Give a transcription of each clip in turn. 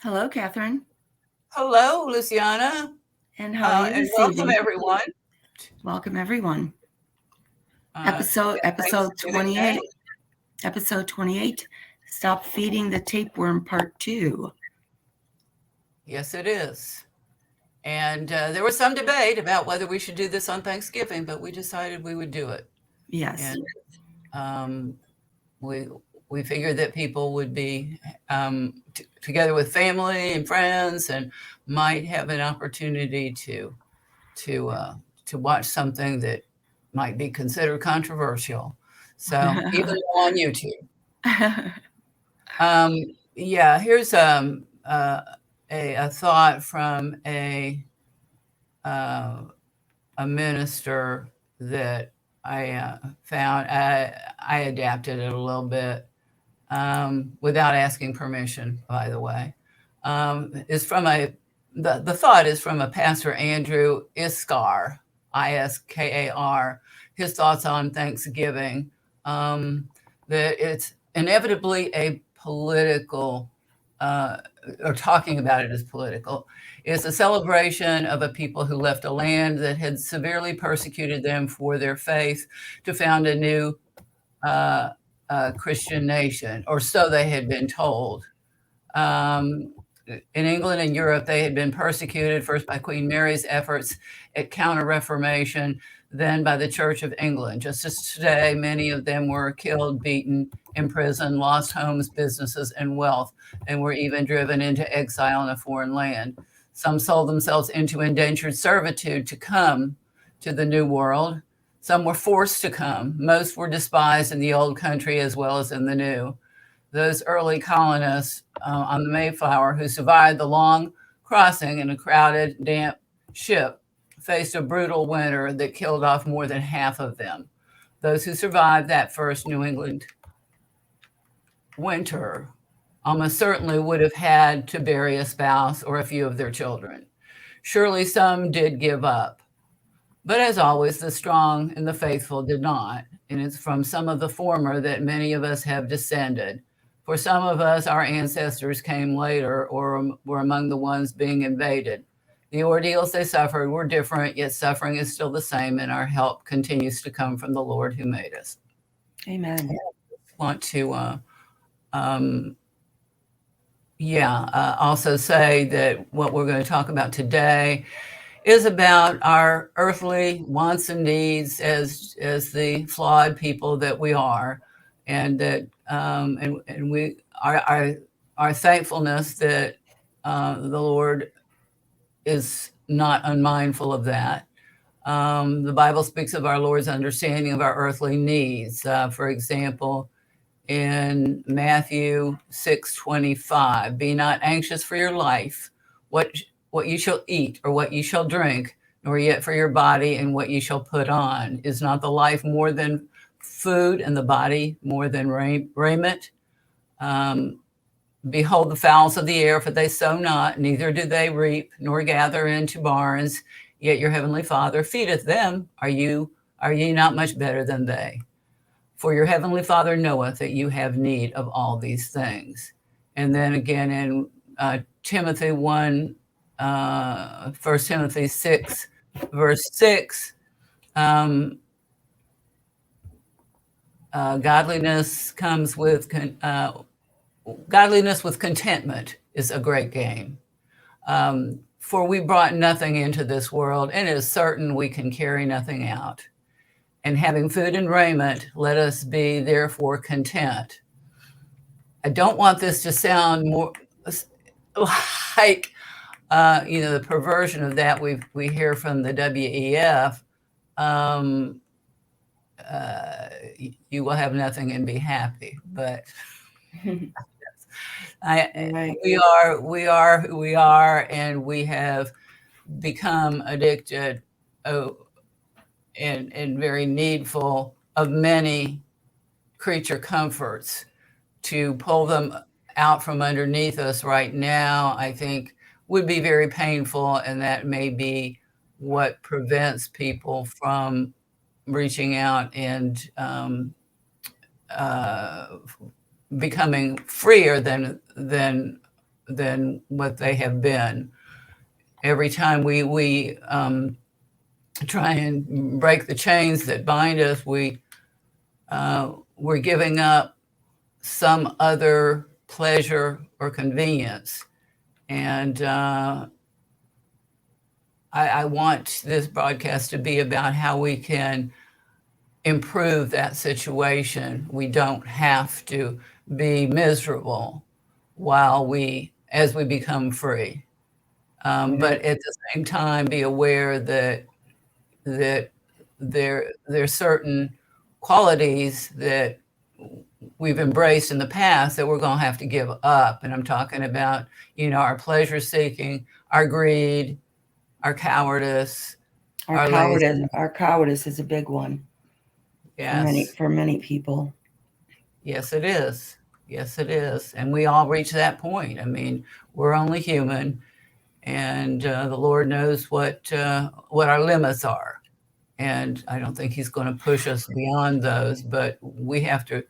Hello, Catherine. Hello, Luciana, And how are you and this welcome evening? everyone. Welcome, everyone. Yeah, Episode Thanksgiving Day. 28. Episode 28. Stop Feeding the Tapeworm, Part 2. Yes, it is. And there was some debate about whether we should do this on Thanksgiving, but we decided we would do it. Yes. And um, we we figured that people would be together with family and friends, and might have an opportunity to uh, to watch something that might be considered controversial. So even on YouTube. Um, yeah, here's a thought from uh, a minister that I found. I adapted it a little bit without asking permission, by the way. Is from the thought is from a pastor, Andrew Iskar, Iskar. His thoughts on Thanksgiving, um, that it's inevitably a political, uh, or talking about it as political, is a celebration of a people who left a land that had severely persecuted them for their faith to found a new uh, Christian nation, or so they had been told. Um, in England and Europe, they had been persecuted first by Queen Mary's efforts at counter Reformation, then by the Church of England. Just as today, many of them were killed, beaten, imprisoned, lost homes, businesses, and wealth, and were even driven into exile in a foreign land. Some sold themselves into indentured servitude to come to the New World. Some were forced to come. Most were despised in the old country as well as in the new. Those early colonists on the Mayflower who survived the long crossing in a crowded, damp ship faced a brutal winter that killed off more than half of them. Those who survived that first New England winter almost certainly would have had to bury a spouse or a few of their children. Surely some did give up. But as always, the strong and the faithful did not. And it's from some of the former that many of us have descended. For some of us, our ancestors came later or were among the ones being invaded. The ordeals they suffered were different, yet suffering is still the same, and our help continues to come from the Lord who made us. Amen. I want to, um, also say that what we're going to talk about today is about our earthly wants and needs as the flawed people that we are, and that and we our thankfulness that the Lord is not unmindful of that. The Bible speaks of our Lord's understanding of our earthly needs. For example, in Matthew 6:25, be not anxious for your life, what what you shall eat or what you shall drink, nor yet for your body and what you shall put on. Is not the life more than food and the body more than raiment? Um, Behold the fowls of the air, for they sow not, neither do they reap, nor gather into barns, yet your heavenly Father feedeth them. Are ye not much better than they? For your heavenly Father knoweth that you have need of all these things. And then again in Timothy 1, 1 Timothy 6, verse 6, um, godliness comes with godliness with contentment is a great gain. For we brought nothing into this world, and it is certain we can carry nothing out. And having food and raiment, let us be therefore content. I don't want this to sound more like the perversion of that we hear from the WEF. Um, you will have nothing and be happy, but I, Right. we are who we are, and we have become addicted, oh, and very needful of many creature comforts. To pull them out from underneath us right now, I think would be very painful, and that may be what prevents people from reaching out and uh, becoming freer than than what they have been. Every time we try and break the chains that bind us, we're giving up some other pleasure or convenience. And I want this broadcast to be about how we can improve that situation. We don't have to be miserable as we become free. But at the same time, be aware that there's certain qualities that we've embraced in the past that we're going to have to give up. And I'm talking about, our pleasure seeking, our greed, our cowardice, our laziness. Our cowardice is a big one Yes. for many people. Yes, it is. Yes, it is. And we all reach that point. I mean, we're only human, and the Lord knows what our limits are. And I don't think He's going to push us beyond those, but we have to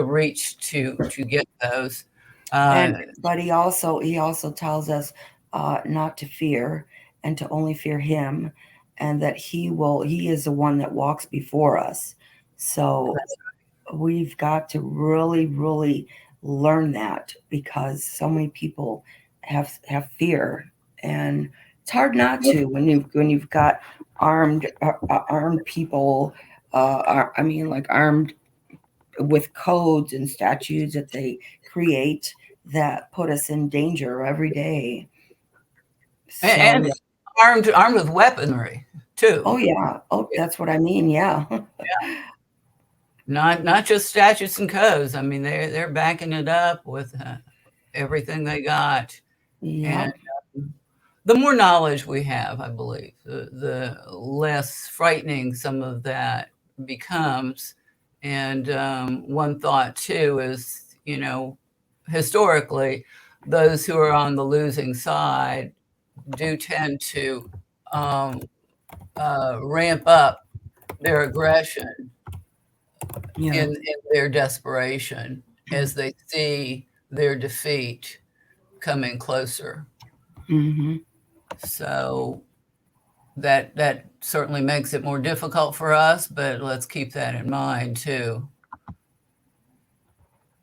reach to get those. But he also tells us not to fear and to only fear him, and that he is the one that walks before us. So we've got to really, really learn that, because so many people have fear, and it's hard not to when you've got armed people. Like armed with codes and statutes that they create that put us in danger every day. So, and armed with weaponry too. Oh yeah. Oh, that's what I mean. Yeah. Yeah. Not just statutes and codes. I mean, they're backing it up with everything they got. Yeah. And the more knowledge we have, I believe, the less frightening some of that becomes. And one thought too is, historically, those who are on the losing side do tend to ramp up their aggression in their desperation as they see their defeat coming closer. Mm-hmm. So that certainly makes it more difficult for us, but let's keep that in mind too.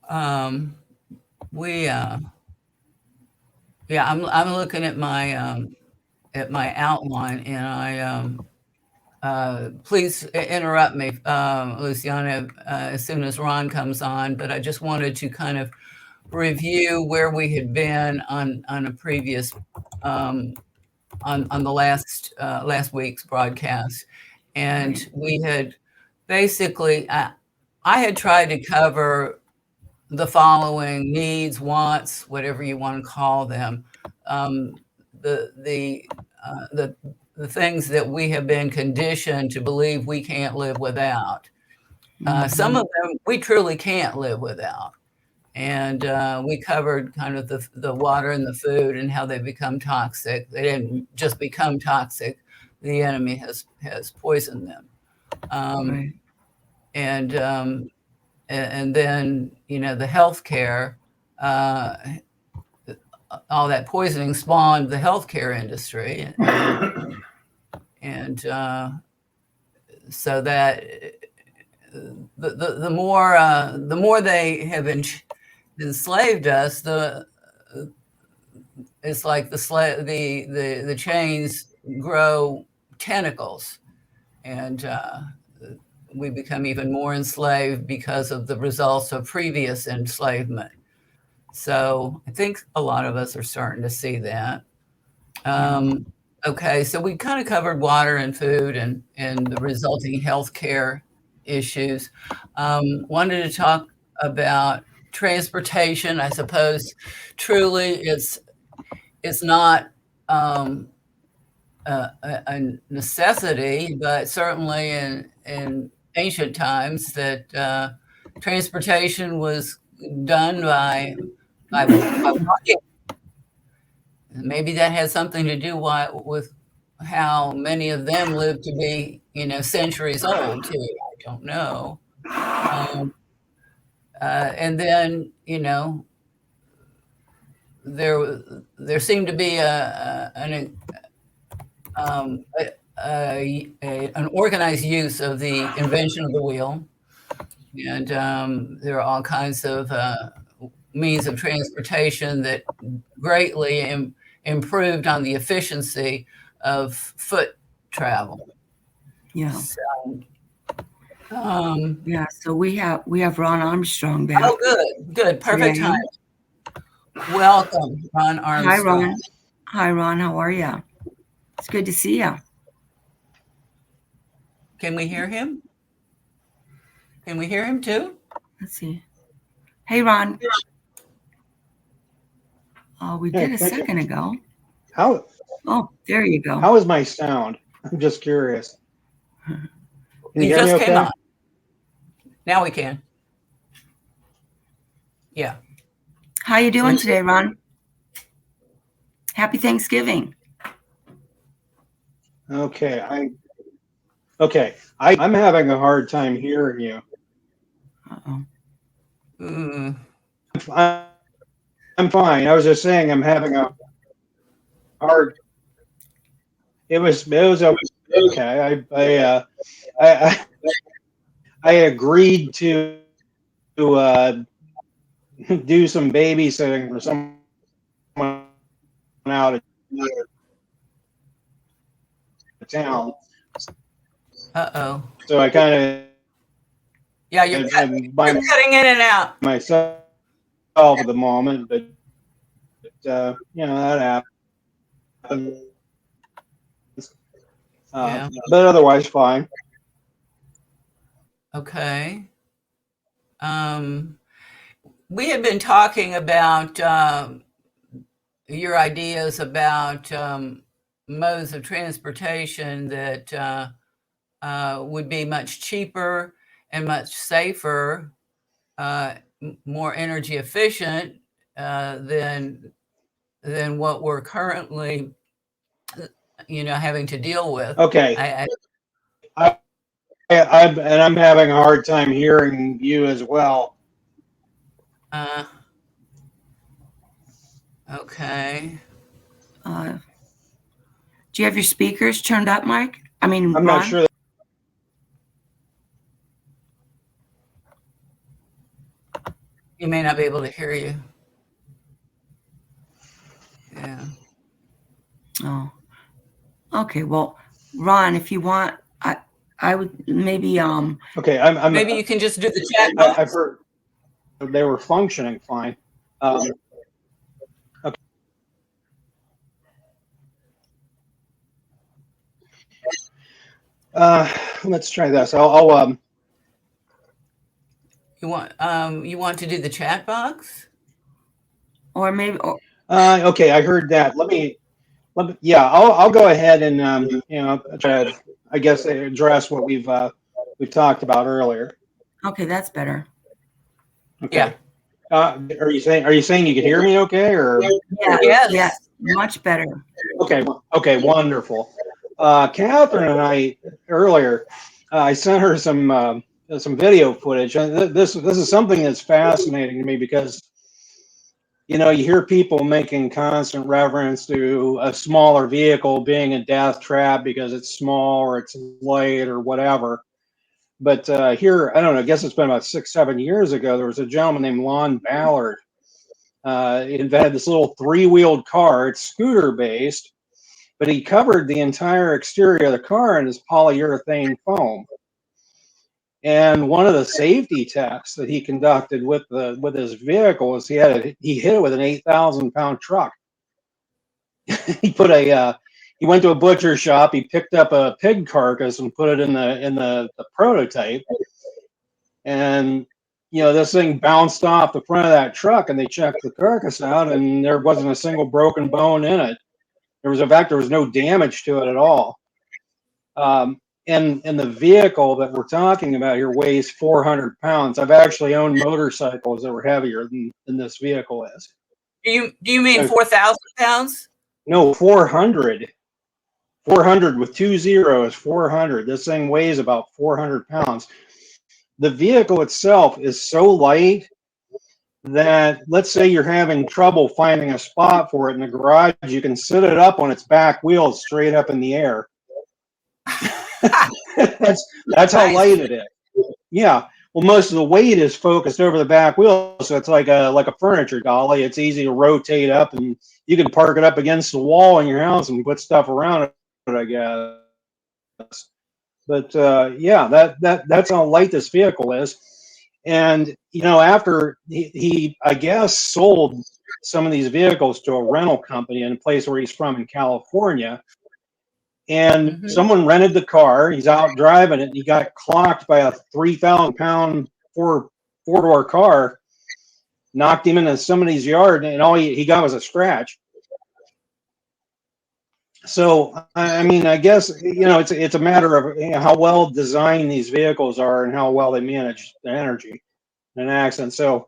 I'm looking at my outline, and please interrupt me, Luciana, as soon as Ron comes on. But I just wanted to kind of review where we had been on a previous on the last week's broadcast, and we had basically I had tried to cover the following needs, wants, whatever you want to call them, the things that we have been conditioned to believe we can't live without. Some of them we truly can't live without. And we covered kind of the water and the food and how they become toxic. They didn't just become toxic. The enemy has poisoned them. And then, the healthcare, all that poisoning spawned the healthcare industry. And so that the more they have enslaved us, it's like the chains grow tentacles, and we become even more enslaved because of the results of previous enslavement. So I think a lot of us are starting to see that. Okay, so we kind of covered water and food and the resulting healthcare issues. Wanted to talk about transportation. I suppose truly it's not a necessity, but certainly in ancient times that transportation was done by walking. Maybe that has something to do with how many of them lived to be, centuries old too. I don't know. And then, there seemed to be um, an organized use of the invention of the wheel, and there are all kinds of means of transportation that greatly improved on the efficiency of foot travel. Yeah. So, um, Yeah. So we have Ron Armstrong oh, back good, good, perfect time. today. Welcome, Ron Hi, Armstrong. Ron. Hi, Ron. How are you? It's good to see you. Can we hear him? Can we hear him too? Let's see. Hey, Ron. We did Hey, a thank you. second ago. How Oh, there you go. how is my sound? I'm just curious. Can you He hear me just came on. okay? Now we can. Yeah. How you doing Let's see. today, Ron? Happy Thanksgiving. Okay. I'm having a hard time hearing you. Uh-oh. Mm, I'm, I'm fine. I was just saying I'm having a hard. It was okay. I agreed to do some babysitting for someone out of town. uh-oh. So I kind Yeah, of am by you're cutting in and out. myself at the moment, but that happens. Yeah. But otherwise fine. Okay. Um, we had been talking about your ideas about modes of transportation that would be much cheaper and much safer, more energy efficient than what we're currently, having to deal with. Okay. I I, I'm having a hard time hearing you as well. uh, okay. Uh, do you have your speakers turned up, Mike? I mean, I'm not Ron? sure. You may not be able to hear you. Yeah. Oh, okay. Well, Ron, if you want, I would maybe Okay. Maybe you can just do the chat I've box. heard they were functioning fine. Um, okay. Let's try this. You want to do the chat box? or maybe Okay. I heard that. Yeah. I'll go ahead and try to, I guess, address what we've talked about earlier. okay, that's better. Yeah. Okay. Are you saying you can hear me okay, or Yes, yes, Yes. much better. okay, wonderful. Catherine and I earlier, I sent her some video footage, and this is something that's fascinating to me because you hear people making constant reference to a smaller vehicle being a death trap because it's small or it's light or whatever. But here, I don't know. I guess it's been about 6, 7 years ago. There was a gentleman named Lon Ballard. Invented this little three-wheeled car. It's scooter based, but he covered the entire exterior of the car in this polyurethane foam. And one of the safety tests that he conducted with his vehicle is he hit it with an 8,000 pound truck. he put a he went to a butcher shop. He picked up a pig carcass and put it in the prototype. And this thing bounced off the front of that truck, and they checked the carcass out, and there wasn't a single broken bone in it. In fact, there was no damage to it at all. And the vehicle that we're talking about here weighs 400 pounds. I've actually owned motorcycles that were heavier than this vehicle is. Do you mean Uh, 4,000 pounds? no, 400. 400 with 20 is 400. This thing weighs about 400 pounds. The vehicle itself is so light that let's say you're having trouble finding a spot for it in the garage, you can sit it up on its back wheels straight up in the air. That's how Nice. light it is. Yeah. Well, most of the weight is focused over the back wheel, so it's like a furniture dolly. It's easy to rotate up, and you can park it up against the wall in your house and put stuff around it, I guess. But yeah, that's how light this vehicle is. And after he I guess sold some of these vehicles to a rental company in a place where he's from in California, and Mm-hmm. someone rented the car. He's out driving it. And he got clocked by a 3,000-pound four-door car, knocked him into somebody's yard, and all he got was a scratch. So I mean, I guess it's a matter of how well designed these vehicles are and how well they manage the energy in an accident. So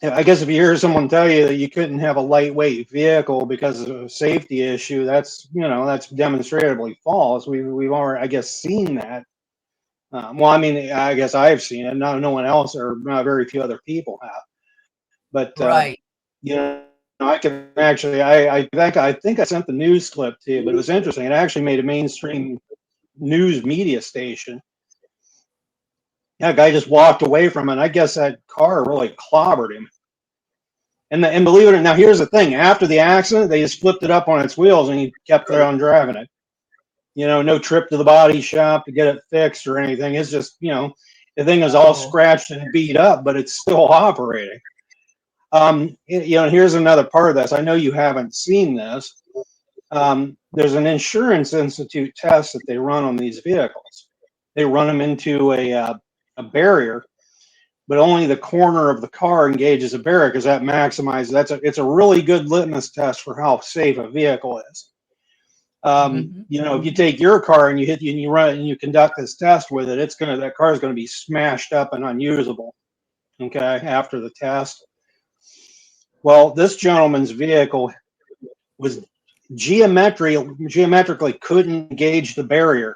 I guess if you hear someone tell you that you couldn't have a lightweight vehicle because of a safety issue, that's demonstrably false. We've already, I guess, seen that. Well, I mean, I guess I've seen it. No one else, or not very few other people have. But Right. I can actually, I think I sent the news clip to you, but it was interesting. It actually made a mainstream news media station. Yeah, guy just walked away from it. I guess that car really clobbered him. And believe it or not, now here's the thing: after the accident, they just flipped it up on its wheels, and he kept on driving it. No trip to the body shop to get it fixed or anything. It's just the thing is all Oh. scratched and beat up, but it's still operating. Here's another part of this. I know you haven't seen this. There's an Insurance Institute test that they run on these vehicles. They run them into a barrier, but only the corner of the car engages a barrier because that maximizes. It's a really good litmus test for how safe a vehicle is. Mm-hmm. If you take your car and you run it and you conduct this test with it, that car is going to be smashed up and unusable. Okay, after the test. Well, this gentleman's vehicle was geometrically couldn't engage the barrier.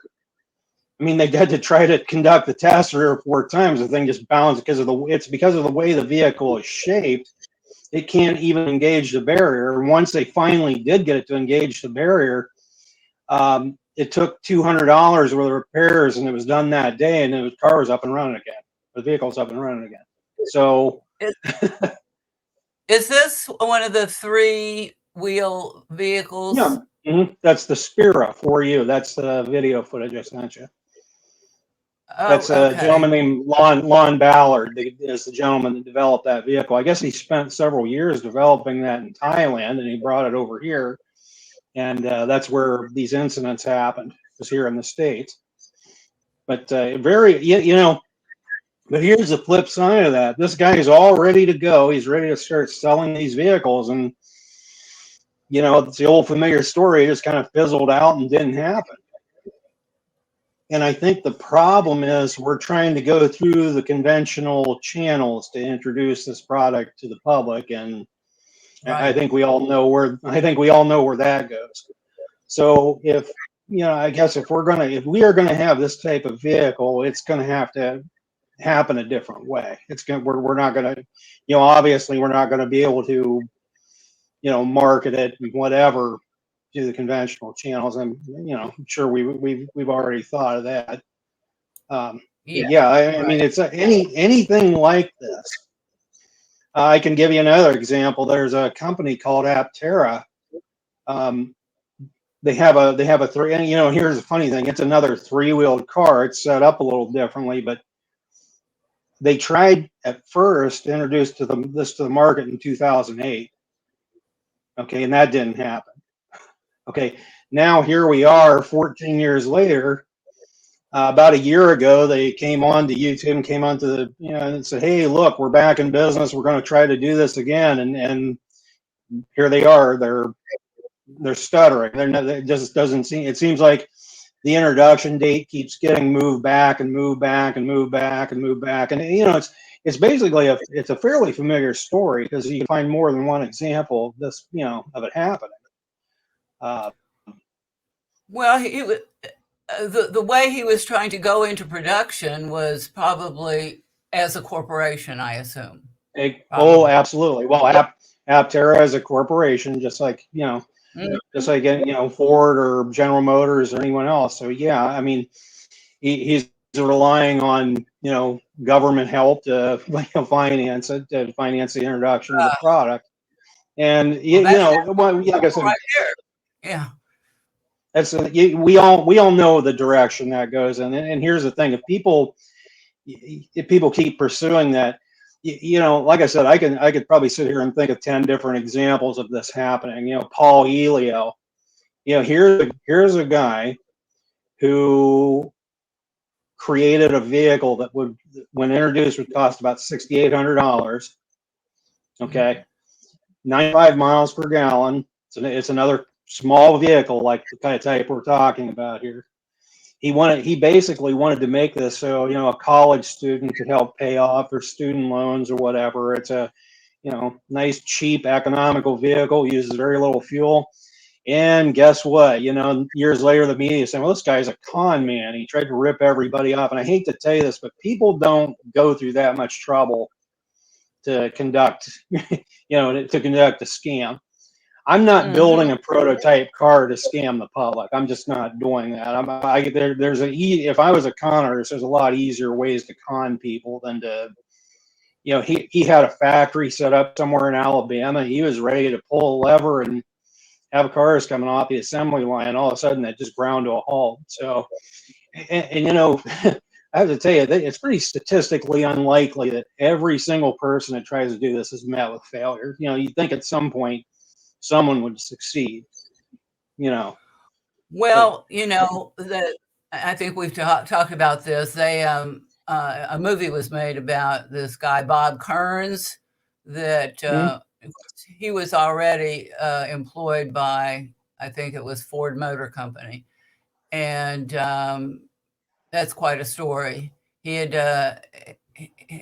I mean, they had to try to conduct the test 3 or 4 times. The thing just bounced because of the way the vehicle is shaped. It can't even engage the barrier. And once they finally did get it to engage the barrier, it took $200 worth of repairs, and it was done that day, and the car was up and running again. The vehicle's up and running again. So, Is this one of the 3-wheel vehicles? yeah, that's the Spira for you. That's the video footage I sent you. Oh, That's a okay. gentleman named Lon Ballard. Is the gentleman that developed that vehicle. I guess he spent several years developing that in Thailand, and he brought it over here, and that's where these incidents happened. Was here in the States. But But here's the flip side of that. This guy is all ready to go. He's ready to start selling these vehicles, and it's the old familiar story. It just kind of fizzled out and didn't happen. And I think the problem is we're trying to go through the conventional channels to introduce this product to the public, and I Right. think we all know where that goes. So I guess if we are gonna have this type of vehicle, it's gonna have to happen a different way. We're not gonna, obviously we're not gonna be able to, market it and whatever to the conventional channels. I'm sure we've already thought of that. Yeah. But yeah, I mean, Right. it's anything like this. I can give you another example. There's a company called Aptera. Um, they have a three, and here's the funny thing. It's another three-wheeled car. It's set up a little differently, but they tried at first to introduce this to the market in 2008. Okay, and that didn't happen. Okay, now here we are 14 years later. About a year ago, they came on to YouTube and came onto and said, "Hey, look, we're back in business. We're going to try to do this again." And here they are. They're stuttering. It just doesn't seem. It seems like the introduction date keeps getting moved back and moved back and moved back and moved back. And it's basically it's a fairly familiar story because you can find more than one example of this, of it happening. Well, the way he was trying to go into production was probably as a corporation, I assume. Oh, probably. absolutely. Well, Aptera is a corporation, just like just like Ford or General Motors or anyone else. So yeah, I mean, he's relying on government help to finance it, to finance the introduction of the product. And Well, that's well, yeah, like I said, right there. Yeah. that's we all know the direction that goes in. And here's the thing: if people keep pursuing that, like I said, I could probably sit here and think of 10 different examples of this happening. Paul Elio. Here's a guy who created a vehicle that would, when introduced, would cost about $6,800. Okay, 95 miles per gallon. It's another small vehicle like the kind of type we're talking about here. He basically wanted to make this so a college student could help pay off their student loans or whatever. It's a nice, cheap, economical vehicle, uses very little fuel. And guess what? Years later, the media saying, well, this guy's a con man. He tried to rip everybody off. And I hate to tell you this, but people don't go through that much trouble to conduct, to conduct a scam. I'm not Mm-hmm. building a prototype car to scam the public. I'm just not doing that. If I was a con artist, there's a lot easier ways to con people than to, he had a factory set up somewhere in Alabama. He was ready to pull a lever and have cars coming off the assembly line. All of a sudden, that just ground to a halt. So, and I have to tell you, it's pretty statistically unlikely that every single person that tries to do this is met with failure. You'd think at some point someone would succeed. You know, but Well, that I think we've talked about this. A movie was made about this guy Bob Kearns that mm, he was already employed by, I think it was Ford Motor Company, and that's quite a story. He had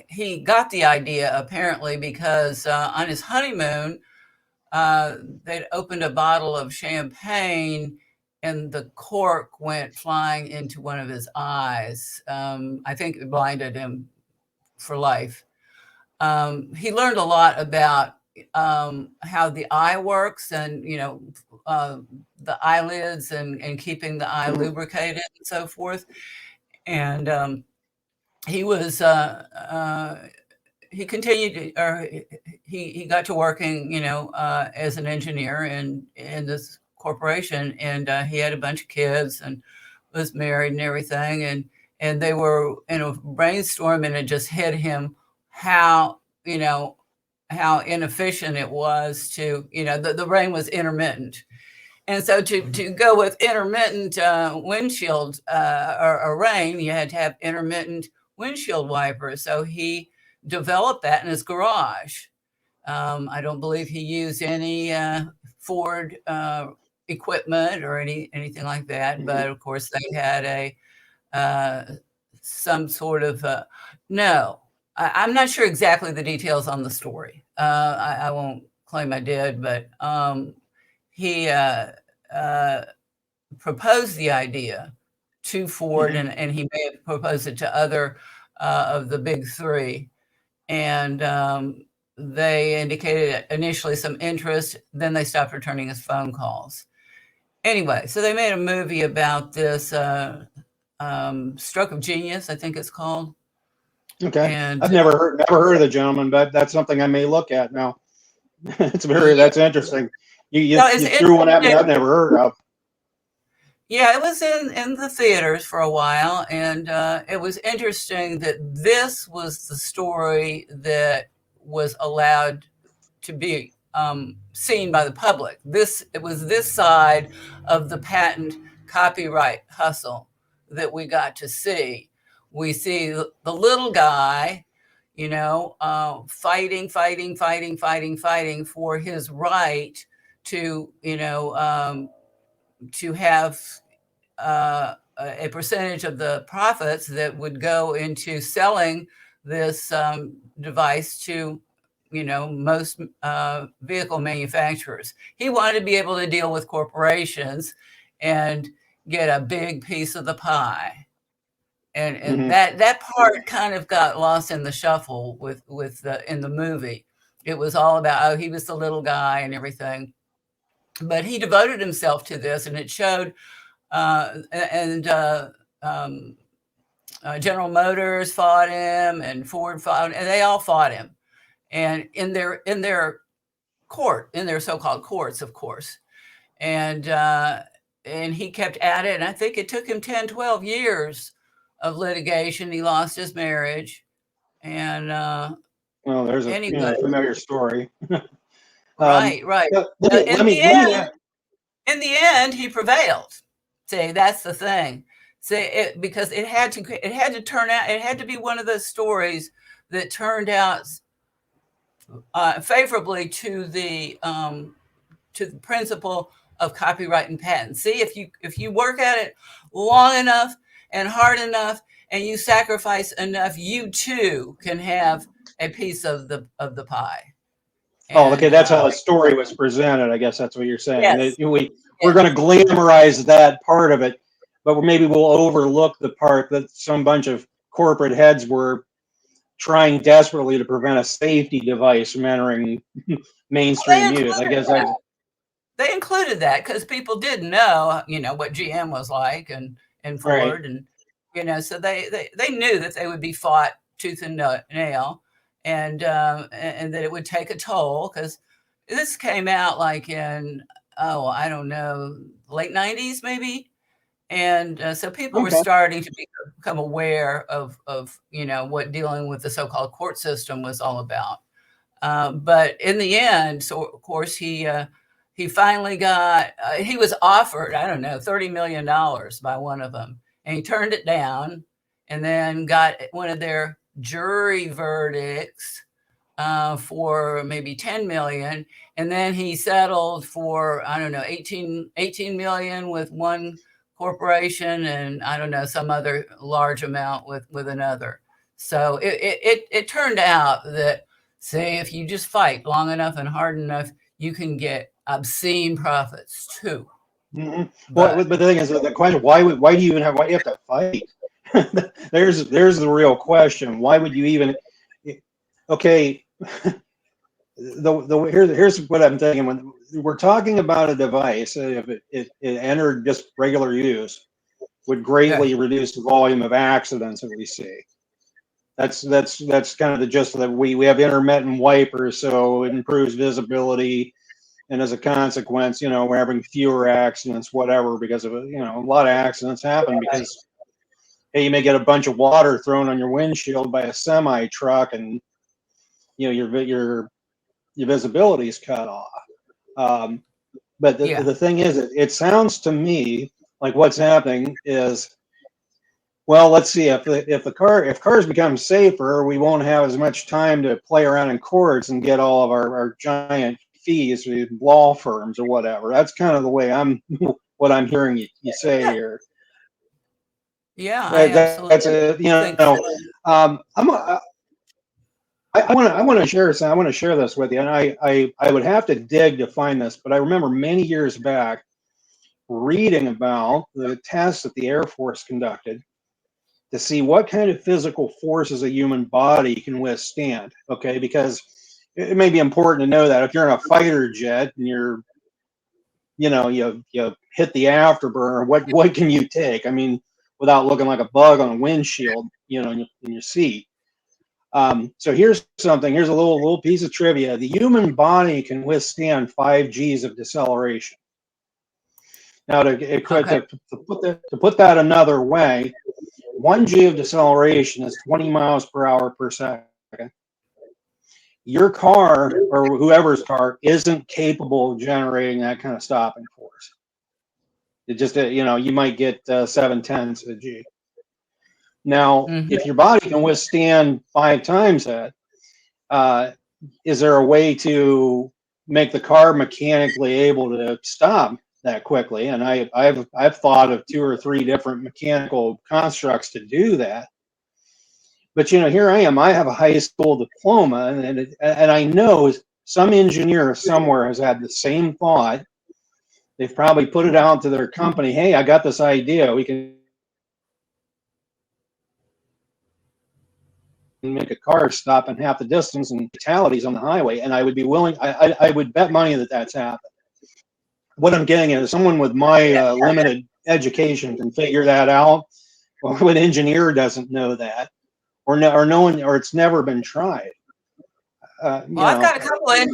he got the idea apparently because on his honeymoon they'd opened a bottle of champagne and the cork went flying into one of his eyes. I think it blinded him for life. He learned a lot about how the eye works and, uh, the eyelids and keeping the eye mm, lubricated and so forth. And he was he continued to, or he got to working, as an engineer in this corporation, and he had a bunch of kids and was married and everything, and they were in a brainstorm, and it just hit him how how inefficient it was to the rain was intermittent. And so to go with intermittent windshield or rain, you had to have intermittent windshield wipers. So he developed that in his garage. I don't believe he used any Ford equipment or anything like that. mm. But of course, they had uh, some sort of no. I'm not sure exactly the details on the story. I won't claim I did, but he uh, proposed the idea to Ford, Mhm. and he may have proposed it to other of the big three. And they indicated initially some interest, then they stopped returning his phone calls. Anyway, so they made a movie about this Stroke of Genius, I think it's called. Okay, And I've never heard of the gentleman, but that's something I may look at now. yeah, That's interesting. You you well, you threw one at me I've never heard of. yeah, it was in the theaters for a while, and it was interesting that this was the story that was allowed to be seen by the public. It was this side of the patent copyright hustle that we got to see. We see the little guy, fighting for his right to, to have a percentage of the profits that would go into selling this device to most vehicle manufacturers. He wanted to be able to deal with corporations and get a big piece of the pie. and Hmm. that part kind of got lost in the shuffle with the in the movie. It was all about, oh, he was the little guy and everything, but he devoted himself to this, and it showed. And um, General Motors fought him, and Ford fought him, and they all fought him. And in their court, in their so-called courts, of course, and uh, and he kept at it. And I think it took him 10, 12 years of litigation. He lost his marriage, and Well, there's a anyway, familiar story. right, right. Yeah, let me In let the me let me end, ask. he prevailed. See, that's the thing. See, because it had to turn out, it had to be one of those stories that turned out favorably to the principle of copyright and patent. See, if you work at it long enough and hard enough, and you sacrifice enough, you too can have a piece of the pie. Oh, okay, And that's how the story was presented. I guess that's what you're saying. That yes, we're yes, going to glamorize that part of it, but maybe we'll overlook the part that some bunch of corporate heads were trying desperately to prevent a safety device from entering they mainstream use. I included guess that's they included that because people did know, what GM was like, and right. Ford, and so they knew that they would be fought tooth and nail, and that it would take a toll because this came out like in, oh, I don't know, late '90s maybe, and so people were Okay. starting to become aware of what dealing with the so-called court system was all about. But in the end, so of course he finally got he was offered, I don't know, $30 million by one of them, and he turned it down, and then got one of their jury verdicts for maybe 10 million, and then he settled for, I don't know, 18 million with one corporation, and I don't know, some other large amount with another. So it turned out that, say, if you just fight long enough and hard enough, you can get obscene profits too. Hmm. Well, But but the thing is, the question: why do you even why do you have to fight? There's the real question. Why would you even? Okay, here's what I'm thinking. When we're talking about a device, if it entered just regular use, would yeah, greatly reduce the volume of accidents that we see. That's kind of the gist of that. We have intermittent wipers, so it improves visibility, and as a consequence, we're having fewer accidents, whatever, because of it. A lot of accidents happen right, because hey, you may get a bunch of water thrown on your windshield by a semi truck, and your visibility is cut off. Um, but yeah, the thing is, it sounds to me like what's happening is, well, let's see, if cars become safer, we won't have as much time to play around in courts and get all of our giant fees with law firms or whatever. That's kind of the way I'm what I'm hearing you say yeah, here. yeah. I That's absolutely a think so. I want to share something. I want to share this with you, and I would have to dig to find this, but I remember many years back reading about the tests that the Air Force conducted to see what kind of physical forces a human body can withstand. Okay, because it may be important to know that if you're in a fighter jet and you hit the afterburner, what can you take? I mean, without looking like a bug on a windshield, in your seat. So here's something. Here's a little piece of trivia. The human body can withstand 5 Gs of deceleration. Now, Okay, to put that another way, 1 G of deceleration is 20 miles per hour per second. Your car or whoever's car isn't capable of generating that kind of stopping force. It just, you might get 7/10 of a G. Now, hmm, if your body can withstand 5 times that, uh, is there a way to make the car mechanically able to stop that quickly? And I've thought of 2 or 3 different mechanical constructs to do that. But here I am. I have a high school diploma, and I know some engineer somewhere has had the same thought. They've probably put it out to their company. Hey, I got this idea. We can make a car stop in half the distance and fatalities on the highway. And I would be willing, I would bet money that that's happened. What I'm getting at is someone with my limited education can figure that out, or an engineer doesn't know that, or no one, or it's never been tried. Well, I've got a couple of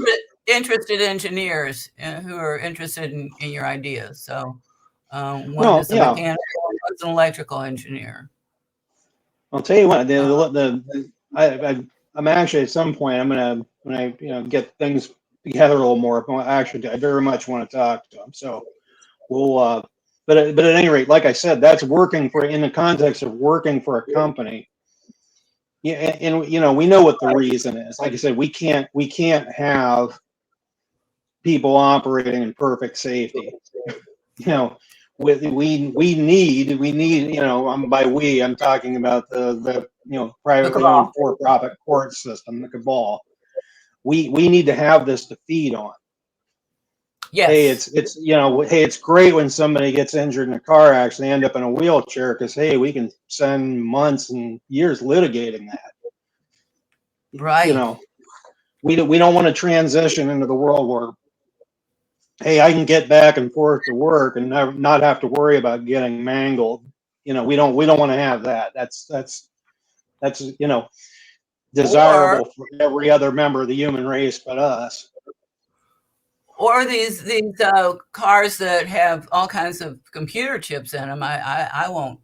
interested engineers who are interested in your ideas. So one well, is a yeah. mechanical, one's an electrical engineer. I'll tell you what. I'm actually at some point I'm gonna when I get things together a little more. Actually, I very much want to talk to them. So we'll. But at any rate, like I said, that's working for in the context of working for a company. Yeah, and we know what the reason is. Like I said, we can't have people operating in perfect safety. You know, we need by we I'm talking about the The privately owned cabal. for-profit court system, the cabal. We need to have this to feed on. Hey, Yes. it's great when somebody gets injured in a car accident, they end up in a wheelchair because hey, we can spend months and years litigating that. You Right. know, we don't want to transition into the world where hey, I can get back and forth to work and not have to worry about getting mangled. We don't want to have that. That's Or desirable for every other member of the human race but us. these cars that have all kinds of computer chips in them. I won't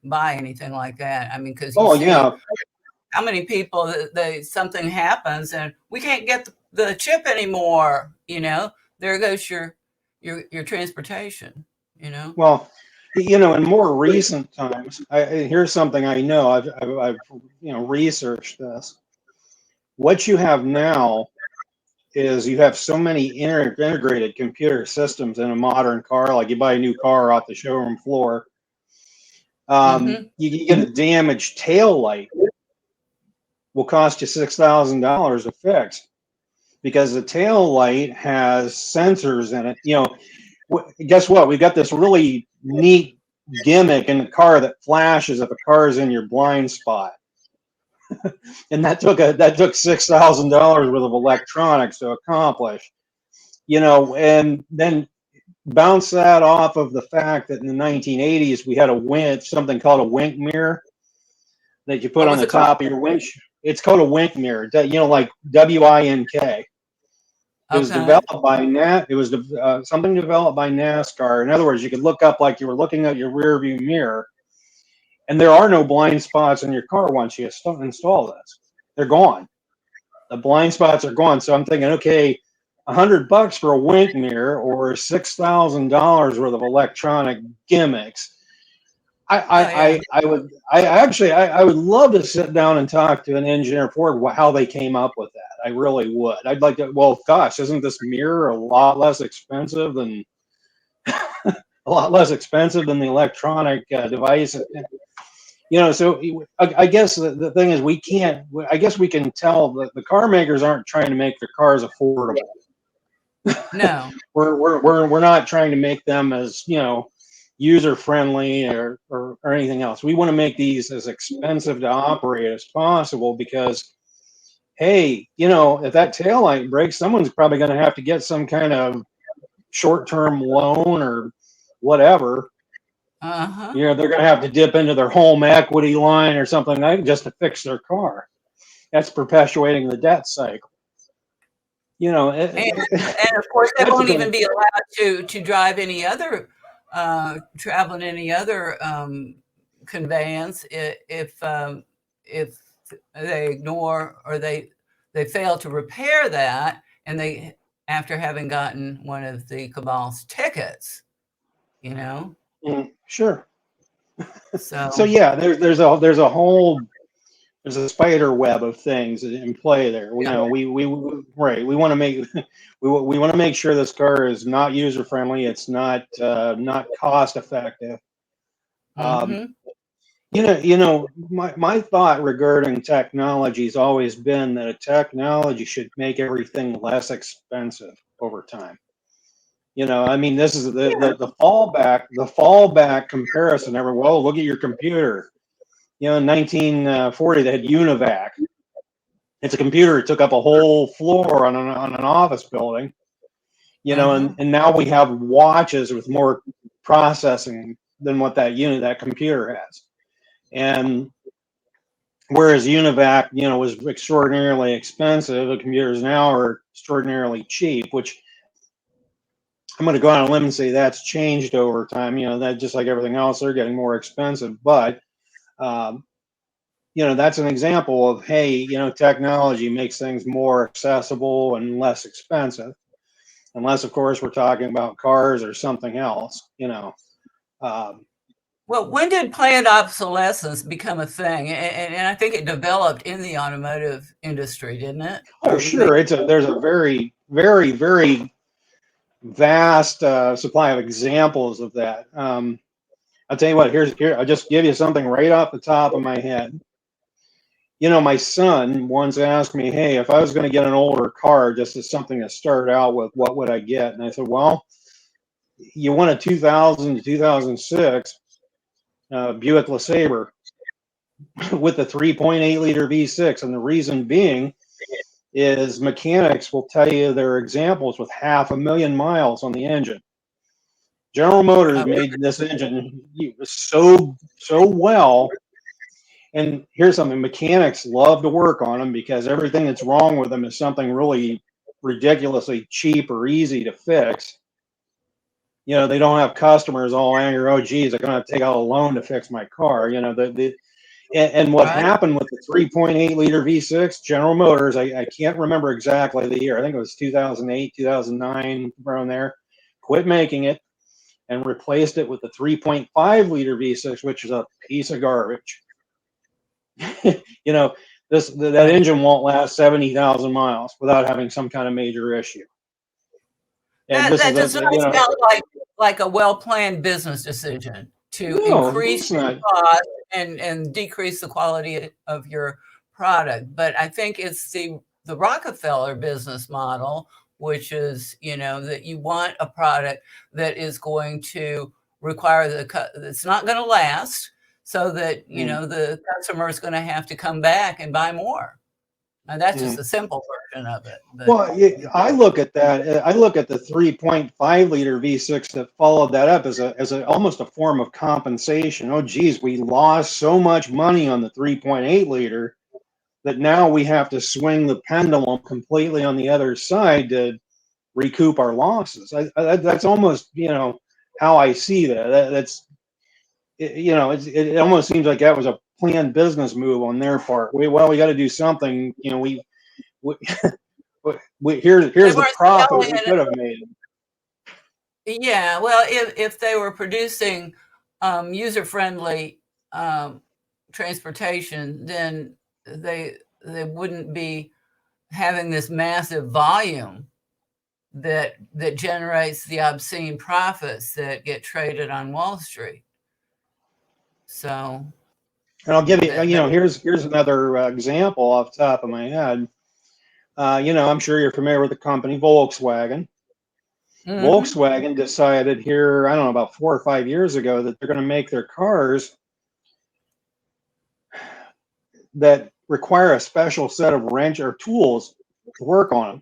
buy anything like that. I mean, because you Oh see yeah, how many people something happens and we can't get the chip anymore. There goes your transportation. well, in more recent times, here's something I know. I've researched this. What you have now is you have so many integrated computer systems in a modern car. Like you buy a new car off the showroom floor, Hmm. you get a damaged tail light will cost you $6,000 to fix because the tail light has sensors in it. Guess what? We've got this really neat gimmick in the car that flashes if a car is in your blind spot, and that took $6,000 worth of electronics to accomplish. And then bounce that off of the fact that in the 1980s we had something called a wink mirror that you put What on was the it called? top of your winch. It's called a wink mirror, like WINK. It was Okay. developed by something developed by NASCAR. In other words, you could look up like you were looking at your rear view mirror, and there are no blind spots in your car once you install this. They're gone. The blind spots are gone. So I'm thinking, okay, $100 for a wink mirror or $6,000 worth of electronic gimmicks. Oh yeah. I would love to sit down and talk to an engineer Ford how they came up with that. I really would. I'd like to. Well, gosh, isn't this mirror a lot less expensive than the electronic device? So I guess the thing is we can't. I guess we can tell that the car makers aren't trying to make their cars affordable. No. We're not trying to make them as user friendly or anything else. We want to make these as expensive to operate as possible because hey, if that tail light breaks, someone's probably going to have to get some kind of short-term loan or whatever. Uh-huh. They're going to have to dip into their home equity line or something like just to fix their car. That's perpetuating the debt cycle. And and of course they That's won't going even be allowed to drive any other travel in any other conveyance if they ignore or they fail to repair that and they after having gotten one of the cabal's tickets, you know. sure. So So yeah, there's a spider web of things in play there. yeah. We right. We want to make we want to make sure this car is not user friendly. It's not cost effective. Um, Mm-hmm. my thought regarding technology has always been that a technology should make everything less expensive over time. I mean, this is the fallback comparison. Well, look at your computer. In 1940, they had UNIVAC. It's a computer that took up a whole floor on an office building, and now we have watches with more processing than what that computer has. And whereas UNIVAC, was extraordinarily expensive, the computers now are extraordinarily cheap, which I'm going to go on a limb and say that's changed over time. That just like everything else, they're getting more expensive. But um, that's an example of, hey, technology makes things more accessible and less expensive. Unless, of course, we're talking about cars or something else. Well, when did planned obsolescence become a thing? And I think it developed in the automotive industry, didn't it? Oh, Or maybe, sure. There's a very, very, very vast supply of examples of that. I'll tell you what. Here. I'll just give you something right off the top of my head. My son once asked me, "Hey, if I was going to get an older car, just as something to start out with, what would I get?" And I said, "Well, you want a 2000 to 2006 Buick LeSabre with a 3.8 liter V6, and the reason being is mechanics will tell you there are examples with 500,000 miles on the engine. General Motors made this engine so well. And here's something: mechanics love to work on them because everything that's wrong with them is something really ridiculously cheap or easy to fix. They don't have customers all angry. Oh, geez, I'm gonna have to take out a loan to fix my car. And what right? happened with the 3.8 liter V6, General Motors, I can't remember exactly the year. I think it was 2008, 2009, around there. Quit making it and replaced it with the 3.5 liter V6, which is a piece of garbage. you know, that Right. engine won't last 70,000 miles without having some kind of major issue. And That this is that the, does the not you know, sound like a well-planned business decision to no, of increase course not. cost and decrease the quality of your product. But I think it's the Rockefeller business model, which is, that you want a product that is going to require that's not going to last, so that, Mm, the customer is going to have to come back and buy more. And that's just mm. a simple version of it. But Well, I look at that. I look at the 3.5 liter V6 that followed that up as almost a form of compensation. Oh, geez, we lost so much money on the 3.8 liter that now we have to swing the pendulum completely on the other side to recoup our losses. That's almost how I see that. That's it almost seems like that was a planned business move on their part. We got to do something. We they here's the weren't profit selling we it. could have made. Yeah, well, if they were producing user-friendly transportation, then they wouldn't be having this massive volume that generates the obscene profits that get traded on Wall Street. So And I'll give you, that here's another example off the top of my head. I'm sure you're familiar with the company Volkswagen. hmm Volkswagen decided here, I don't know, about 4 or 5 years ago that they're going to make their cars that require a special set of wrench or tools to work on them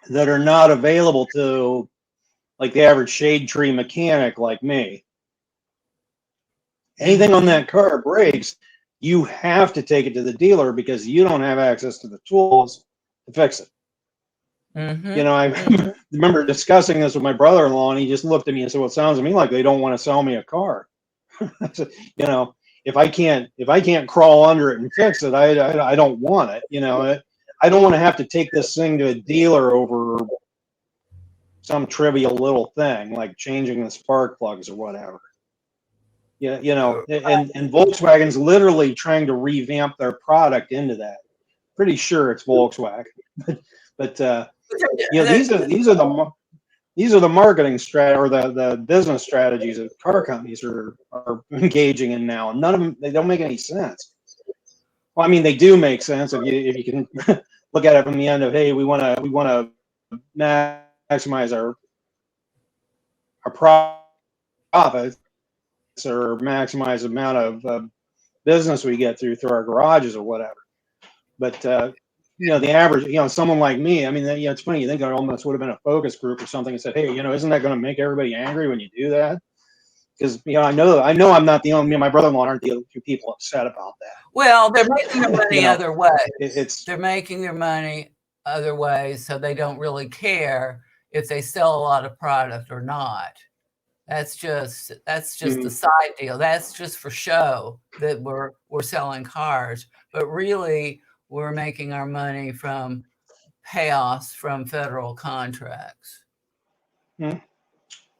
that are not available to like the average shade tree mechanic like me. Anything on hmm that car breaks, you have to take it to the dealer because you don't have access to the tools to fix it. I hmm remember discussing this with my brother-in-law, and he just looked at me and said, "Well, it sounds to me like they don't want to sell me a car." I said, if I can't crawl under it and fix it, I don't want it. I don't want to have to take this thing to a dealer over some trivial little thing like changing the spark plugs or whatever. And Volkswagen's literally trying to revamp their product into that. Pretty sure it's Volkswagen, but these are the marketing or the business strategies that car companies are engaging in now, and none of them they don't make any sense. Well, I mean, they do make sense if you can look at it from the end of, hey, we want to maximize our profits or maximize the amount of business we get through our garages or whatever. But the average, someone like me, I mean, it's funny. You think I almost would have been a focus group or something and said, hey, isn't that going to make everybody angry when you do that? Because I know I'm not the only. Me and my brother-in-law aren't the only two people upset about that. Well, they're making their money other ways. It's They're making their money other ways, so they don't really care if they sell a lot of product or not. That's just a side deal. That's just for show that we're selling cars, but really we're making our money from payoffs from federal contracts.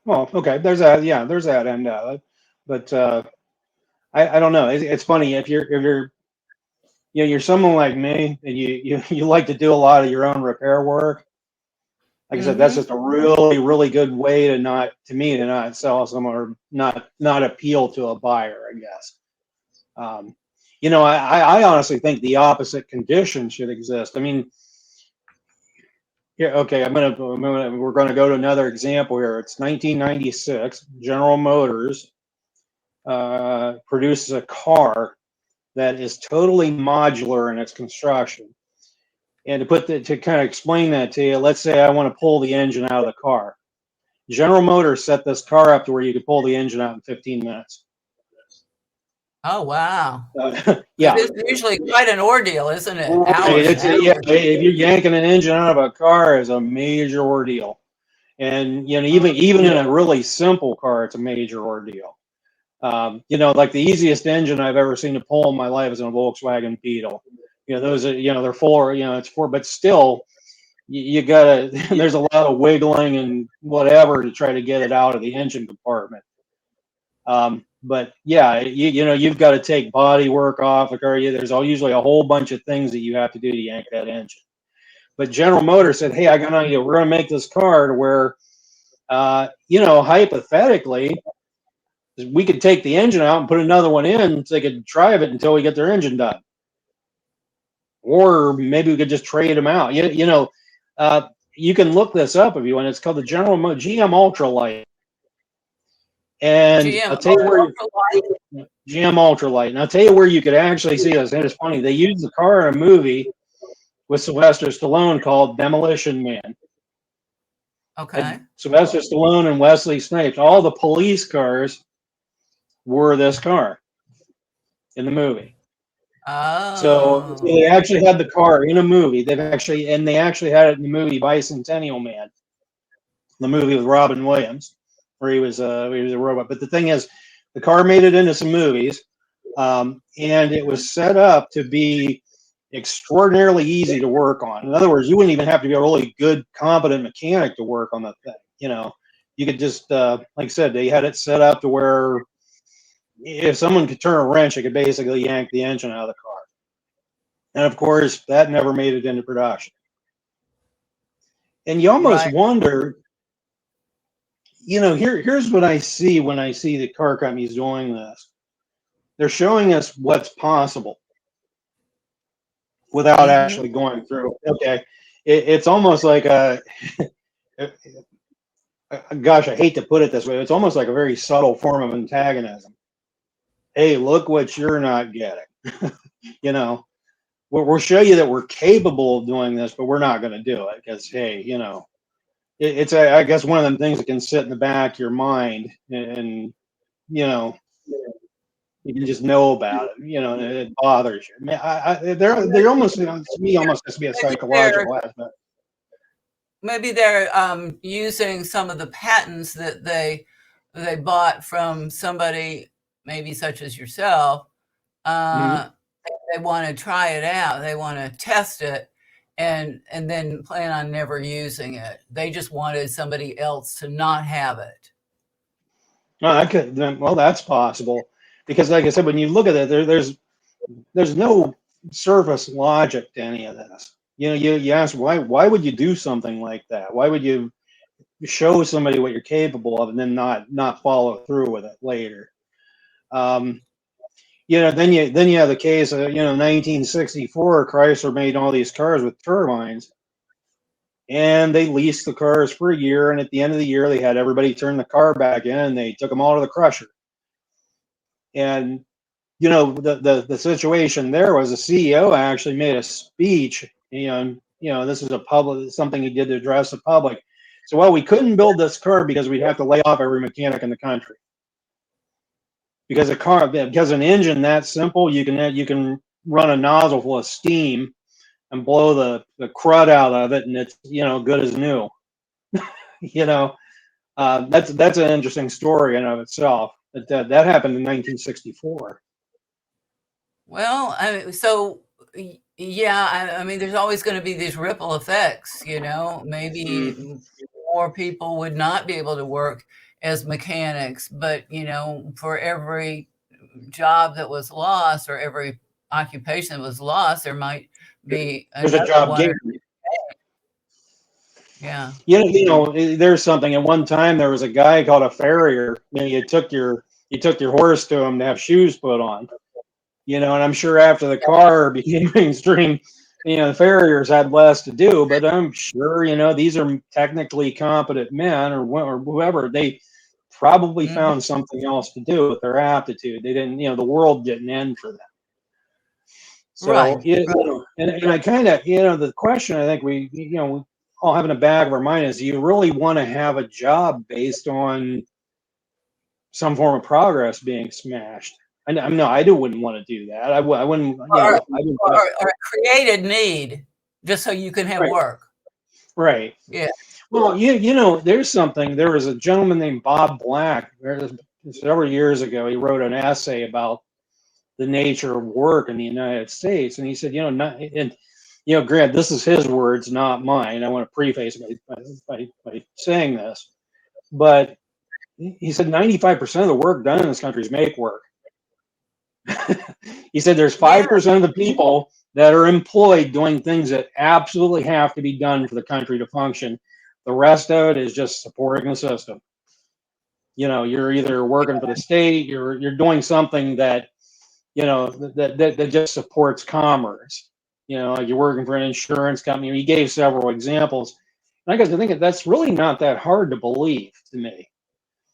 well, okay. There's that. Yeah, there's that end of it. But I don't know. It's funny if you're someone like me and you like to do a lot of your own repair work. Like I said, that's just a really, really good way to not sell someone or not appeal to a buyer, I guess. I honestly think the opposite condition should exist. I mean, yeah, okay, we're gonna go to another example here. It's 1996. General Motors produces a car that is totally modular in its construction. And to kind of explain that to you, let's say I want to pull the engine out of the car. General Motors set this car up to where you could pull the engine out in 15 minutes. Oh, wow. Yeah. It's usually quite an ordeal, isn't it? Right. Hours and hours. Yeah, if you're yanking an engine out of a car, it's a major ordeal. And even in a really simple car, it's a major ordeal. Like the easiest engine I've ever seen to pull in my life is in a Volkswagen Beetle. Those are, they're four, it's four, but still, you gotta. There's a lot of wiggling and whatever to try to get it out of the engine compartment. But yeah, you've got to take body work off the car. There's usually a whole bunch of things that you have to do to yank that engine. But General Motors said, hey, I got an idea. We're going to make this car to where, hypothetically, we could take the engine out and put another one in so they could drive it until we get their engine done. Or maybe we could just trade them out. You can look this up if you want. It's called the GM Ultralight. And I'll tell you where GM Ultralight. And I'll tell you where you could actually see this. And it's funny. They used the car in a movie with Sylvester Stallone called Demolition Man. Okay. And Sylvester Stallone and Wesley Snipes. All the police cars were this car in the movie. Oh. So they actually had the car in a movie. They actually had it in the movie Bicentennial Man, the movie with Robin Williams, where he was a robot. But the thing is, the car made it into some movies, and it was set up to be extraordinarily easy to work on. In other words, you wouldn't even have to be a really good, competent mechanic to work on the thing. You could just, like I said, they had it set up to where if someone could turn a wrench, it could basically yank the engine out of the car. And of course, that never made it into production. And you almost wonder, here's what I see when I see the car companies doing this. They're showing us what's possible without actually going through. Okay. It's almost like gosh, I hate to put it this way. It's almost like a very subtle form of antagonism. Hey, look what you're not getting. We'll show you that we're capable of doing this, but we're not going to do it because, hey, it's I guess one of them things that can sit in the back of your mind, and you can just know about it. And it bothers you. I mean, they're almost, to me, almost has to be a psychological aspect. Maybe they're using some of the patents that they bought from somebody, maybe such as yourself. They want to try it out. They want to test it, and then plan on never using it. They just wanted somebody else to not have it. Well, that's possible because, like I said, when you look at it, there's no surface logic to any of this. You ask why would you do something like that? Why would you show somebody what you're capable of and then not follow through with it later? Then you have the case of 1964, Chrysler made all these cars with turbines, and they leased the cars for a year, and at the end of the year they had everybody turn the car back in and they took them all to the crusher. And the situation there was the CEO actually made a speech. This is a public something he did to address the public. So, well, we couldn't build this car because we'd have to lay off every mechanic in the country. Because an engine that simple, you can run a nozzle full of steam and blow the crud out of it, and it's good as new. you know, that's an interesting story in of itself. That happened in 1964. Well, so yeah, I mean, there's always going to be these ripple effects, maybe Mm. more people would not be able to work as mechanics, but, for every job that was lost or every occupation that was lost, there might be There's a another job one. gain. Or, yeah. There's something. At one time, there was a guy called a farrier. You took your horse to him to have shoes put on. And I'm sure after the car became mainstream, the farriers had less to do. But I'm sure these are technically competent men or whoever. They probably Mhm. found something else to do with their aptitude. They didn't. The world didn't end for them. So, Right. Right. and I kind of, the question I think we all have in the back of our mind is, do you really want to have a job based on some form of progress being smashed? No, wouldn't want to do that. I wouldn't, Or, I wouldn't. or a created need just so you can have Right, work. right. Yeah. Well, there's something. There was a gentleman named Bob Black. Several years ago, he wrote an essay about the nature of work in the United States. And he said, Grant, this is his words, not mine. I want to preface by saying this, but he said 95% of the work done in this country is make work. He said there's Yeah. 5% of the people that are employed doing things that absolutely have to be done for the country to function. The rest of it is just supporting the system. You're either working for the state, you're doing something that that just supports commerce. Like you're working for an insurance company. He gave several examples. And I got to think that that's really not that hard to believe to me.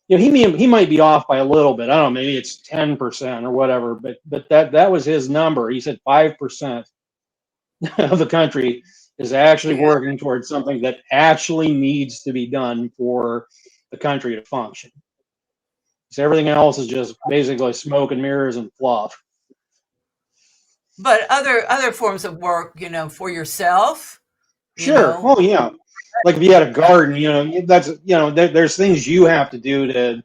He might be off by a little bit. I don't know, maybe it's 10% or whatever, but that was his number. He said 5% of the country is actually Yeah. working towards something that actually needs to be done for the country to function. So everything else is just basically smoke and mirrors and fluff. But other forms of work, for yourself, you Sure. know, Oh, yeah. Like if you had a garden, that's there's things you have to do to.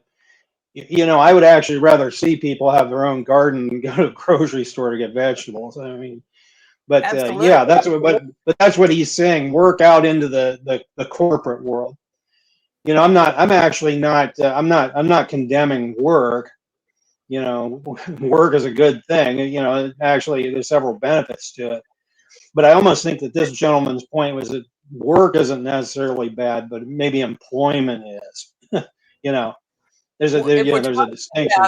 I would actually rather see people have their own garden and go to a grocery store to get vegetables. I mean, but absolutely. yeah, but that's what he's saying. Work out into the corporate world. I'm actually not. I'm not condemning work. Work is a good thing. Actually, there's several benefits to it. But I almost think that this gentleman's point was that work isn't necessarily bad, but maybe employment is. you know, there's a there, If we're there's a talking about distinction.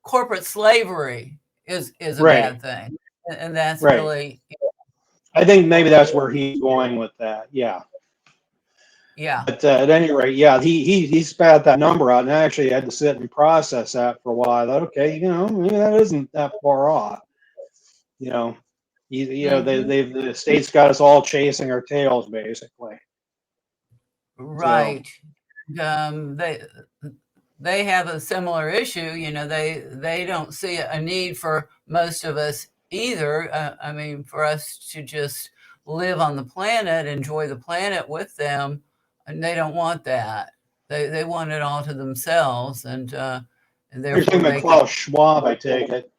corporate slavery is a Right, bad thing, and that's right. really I think maybe that's where he's going with that. Yeah. yeah. But at any rate, yeah, he spat that number out, and I actually had to sit and process that for a while. I thought, okay, maybe that isn't that far off. You know, Hmm. the state's got us all chasing our tails, basically. So Right. Um, they they have a similar issue. They don't see a need for most of us either. I mean, for us to just live on the planet, enjoy the planet with them, and they don't want that. They want it all to themselves, and you're talking therefore about they can. Klaus Schwab, I take it.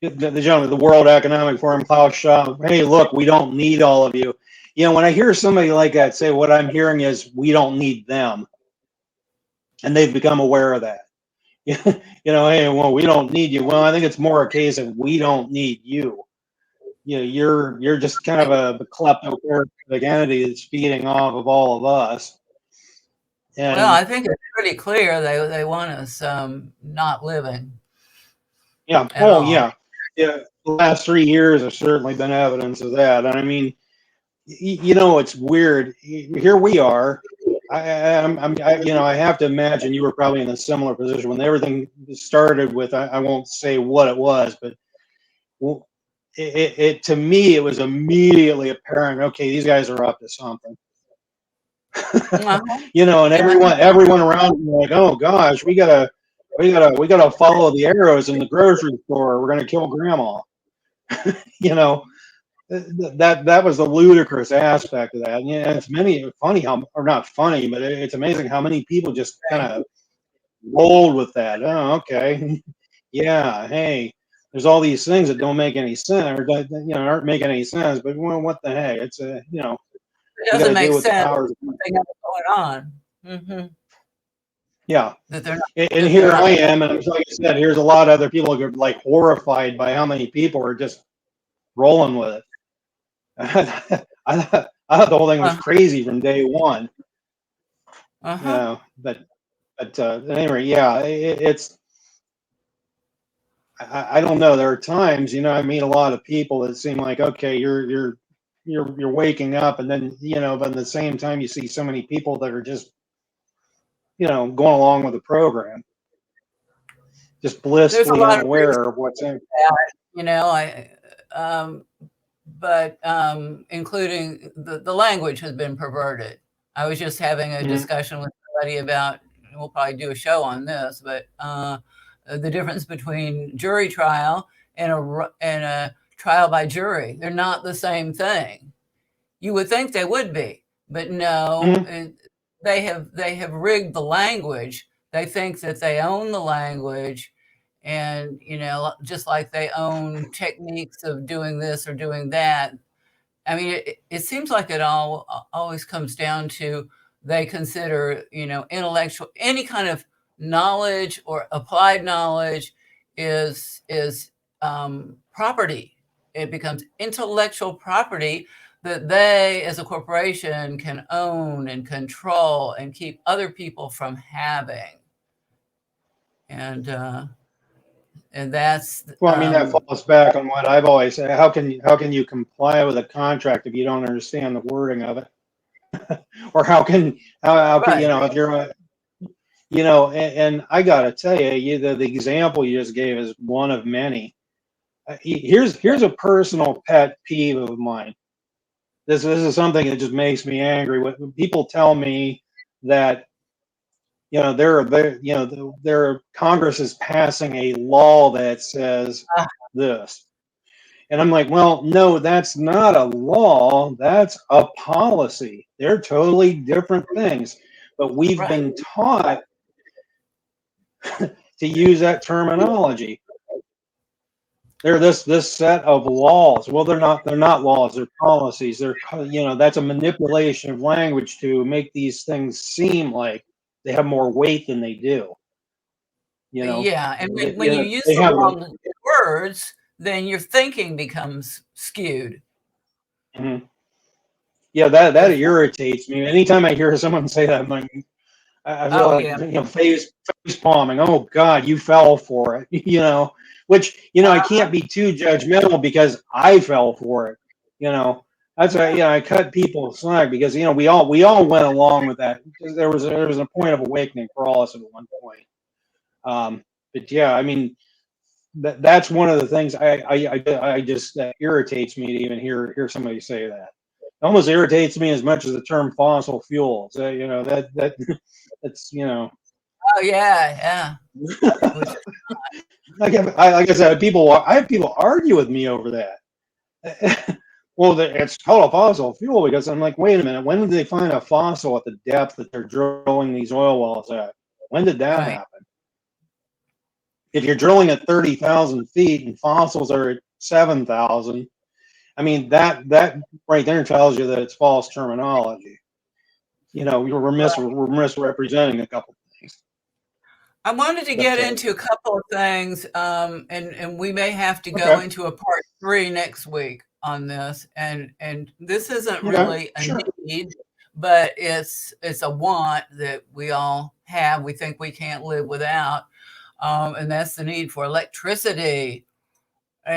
The gentleman, the World Economic Forum, Klaus Schwab. Hey, look, we don't need all of you. When I hear somebody like that say, what I'm hearing is we don't need them, and they've become aware of that. Hey, well, we don't need you. Well, I think it's more a case of we don't need you. You're just kind of a kleptocratic entity that's feeding off of all of us. Well, And I think it's pretty clear they want us not living yeah, at oh all. yeah, yeah. The last 3 years have certainly been evidence of that. And I mean, it's weird. Here we are. I have to imagine you were probably in a similar position when everything started with. I won't say what it was, but well, to me it was immediately apparent. Okay, these guys are up to something. Uh-huh. And Yeah. everyone around me like, oh gosh, we gotta follow the arrows in the grocery store. We're gonna kill grandma. You know, that was the ludicrous aspect of that. And yeah, it's funny how, or not funny, but it's amazing how many people just kind Right. of rolled with that. Oh, okay, yeah, hey, there's all these things that don't make any sense, or aren't making any sense. But well, what the heck? It's It we got doesn't to make deal with the sense powers. what they got going on. Mm-hmm. Yeah, That they're and that they're here not. I am, and like I said, here's a lot of other people who are like horrified by how many people are just rolling with it. I thought the whole thing was Uh, crazy from day one. uh-huh. But anyway, yeah, it's I don't know. There are times, I meet a lot of people that seem like, okay, you're waking up, and then but at the same time, you see so many people that are just going along with the program, just There's a blissfully lot of reasons unaware of what's in. for that, um, but including the language has been perverted. I was just having a Mhm. discussion with somebody about, we'll probably do a show on this, but the difference between jury trial and a trial by jury. They're not the same thing. You would think they would be, but no. Mhm. They have rigged the language. They think that they own the language, and just like they own techniques of doing this or doing that. I mean, it seems like it always comes down to they consider, intellectual, any kind of knowledge or applied knowledge is property. It becomes intellectual property that they, as a corporation, can own and control and keep other people from having. And that's Well, I mean, that falls back on what I've always said. How can you comply with a contract if you don't understand the wording of it? Or how can right, if you're and I gotta tell you, the example you just gave is one of many. Here's a personal pet peeve of mine. This is something that just makes me angry. When people tell me that their Congress is passing a law that says uh, this, and I'm like, well, no, that's not a law. That's a policy. They're totally different things. But we've right, been taught to use that terminology. They're this set of laws. Well, they're not laws. They're policies. That's a manipulation of language to make these things seem like they have more weight than they do. You know, yeah. And they, when you use they the have the. wrong words, then your thinking becomes skewed. Mhm. Yeah, that Because irritates me. Anytime I hear someone say that, I'm like, I feel oh like yeah, face palming. Oh God, you fell for it. Which I can't be too judgmental because I fell for it. You know, that's why I cut people slack because we all went along with that because there was a point of awakening for all of us at one point. But yeah, I mean that's one of the things I just that irritates me to even hear somebody say that. It almost irritates me as much as the term fossil fuels. That that's oh yeah, yeah. Which like I said, I have people argue with me over that. Well, it's called a fossil fuel because I'm like, wait a minute, when did they find a fossil at the depth that they're drilling these oil wells at? When did that right. happen? If you're drilling at 30,000 feet and fossils are at 7,000, I mean that right there tells you that it's false terminology. We're misrepresenting a couple things. I wanted to But get into a couple of things, and we may have to go okay, into a part three next week on this. And this isn't okay, really a sure. need, but it's a want that we all have. We think we can't live without, and that's the need for electricity. Oh,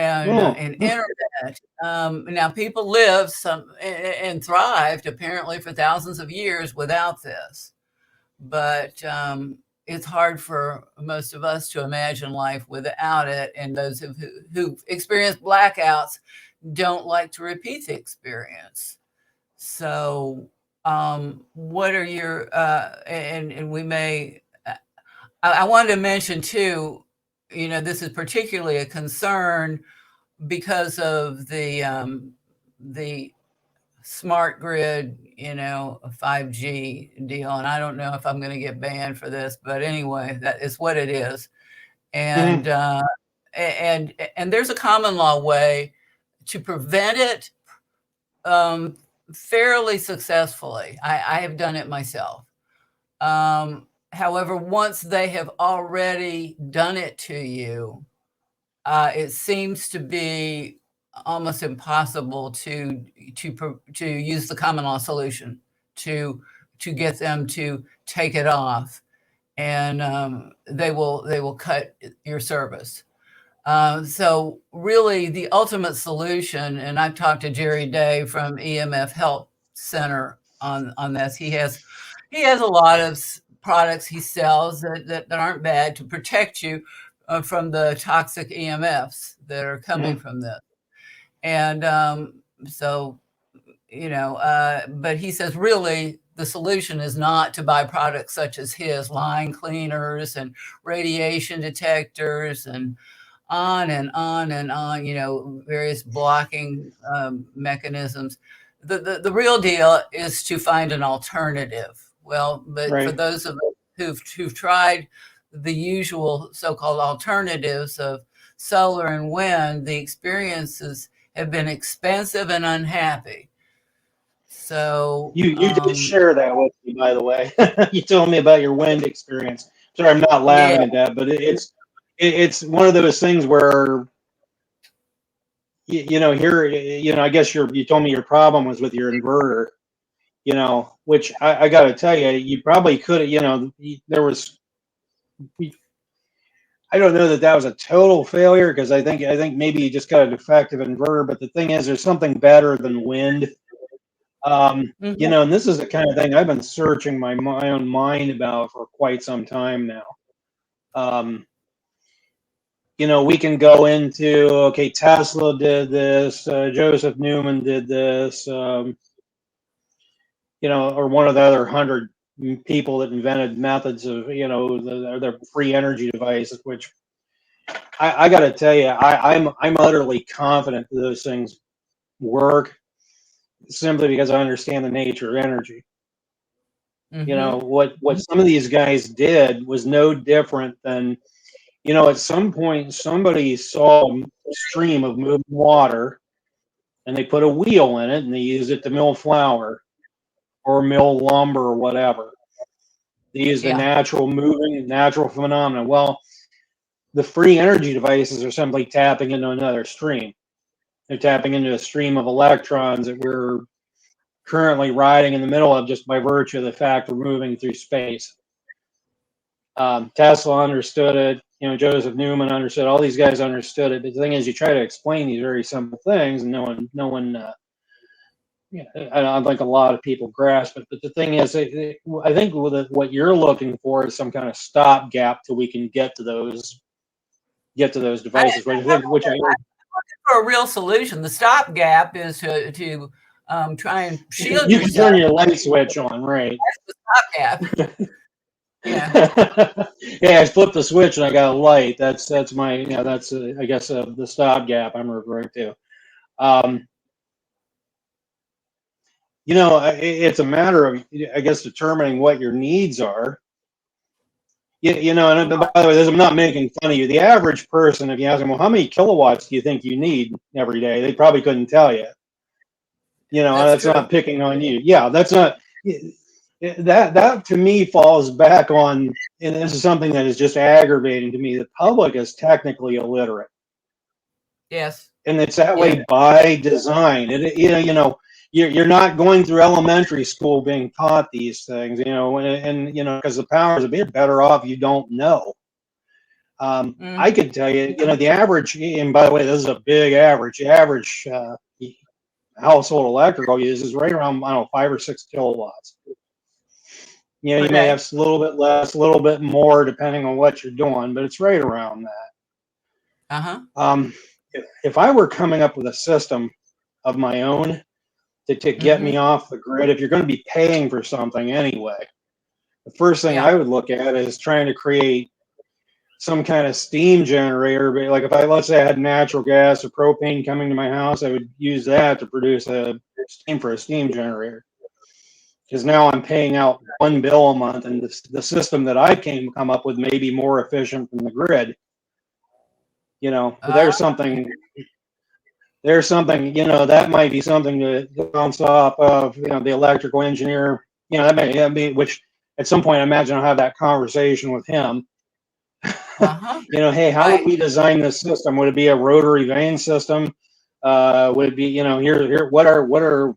and internet. Now, people lived and thrived apparently for thousands of years without this, but it's hard for most of us to imagine life without it. And those who've experienced blackouts don't like to repeat the experience. So, what are your and we may I wanted to mention too, this is particularly a concern because of the smart grid, 5G deal. And I don't know if I'm going to get banned for this, but anyway, that is what it is. And mhm. and there's a common law way to prevent it um, fairly successfully. I have done it myself. However, once they have already done it to you, it seems to be almost impossible to use the common law solution to get them to take it off, and they will cut your service. So really, the ultimate solution, and I've talked to Jerry Day from EMF Help Center on this. He has a lot of products he sells that aren't bad to protect you from the toxic EMFs that are coming Mhm. from this. And so, but he says really the solution is not to buy products such as his line cleaners and radiation detectors and on and on and on, various blocking mechanisms. The real deal is to find an alternative. Well, but for Right. those of us who've tried the usual so-called alternatives of solar and wind, the experiences have been expensive and unhappy. So, You did share that with me, by the way. You told me about your wind experience. Sorry, I'm not yeah, laughing at that, but it's one of those things where here I guess you told me your problem was with your inverter. Which I got to tell you, you probably could. There was. I don't know that that was a total failure because I think maybe you just got a defective inverter. But the thing is, there's something better than wind. mhm, And this is the kind of thing I've been searching my own mind about for quite some time now. Um, we can go into, okay, Tesla did this, Joseph Newman did this, or one of the other 100 people that invented methods of, the free energy devices, which I got to tell you, I'm utterly confident that those things work simply because I understand the nature of energy. mhm, What some of these guys did was no different than, at some point somebody saw a stream of moving water and they put a wheel in it and they used it to mill flour or mill lumber or whatever. They used the yeah, natural phenomena. Well, the free energy devices are simply tapping into another stream. They're tapping into a stream of electrons that we're currently riding in the middle of just by virtue of the fact we're moving through space. Tesla understood it. Joseph Newman understood. All these guys understood it. But the thing is, you try to explain these very simple things, and no one. I don't think a lot of people grasp it. But the thing is, I think what you're looking for is some kind of stopgap till we can get to those I, devices. Which I for a real solution. The stopgap is to try and shield you can yourself. turn your light switch on, right? The stopgap. Yeah. Yeah, I flipped the switch and I got a light. That's my that's I guess the stopgap I'm referring to. Um, it's a matter of, I guess, determining what your needs are. And by the way, I'm not making fun of you. The average person, if you ask them, well, how many kilowatts do you think you need every day? They probably couldn't tell you. That's That's true. not picking on you. Yeah, that's not. That to me falls back on, and this is something that is just aggravating to me. The public is technically illiterate, Yes. and it's that Yeah. way by design. You're not going through elementary school being taught these things, and because the powers that be are better off you don't know. I Mm. could tell you, the average, and by the way, this is a big average. The average household electrical uses right around, I don't know, 5 or 6 kilowatts. You may Okay. have a little bit less, a little bit more, depending on what you're doing, but it's right around that. Uh-huh. Um, if I were coming up with a system of my own to get me Mm-hmm. off the grid, if you're going to be paying for something anyway, the first thing Yeah. I would look at is trying to create some kind of steam generator. But like if let's say I had natural gas or propane coming to my house, I would use that to produce a steam for a steam generator. Because now I'm paying out one bill a month, and the system that I come up with may be more efficient than the grid. But Uh, that might be something to bounce off of, the electrical engineer. That may, which at some point I imagine I'll have that conversation with him. uh-huh. Hey, how would Right. we design this system? Would it be a rotary vane system? Would it be, here,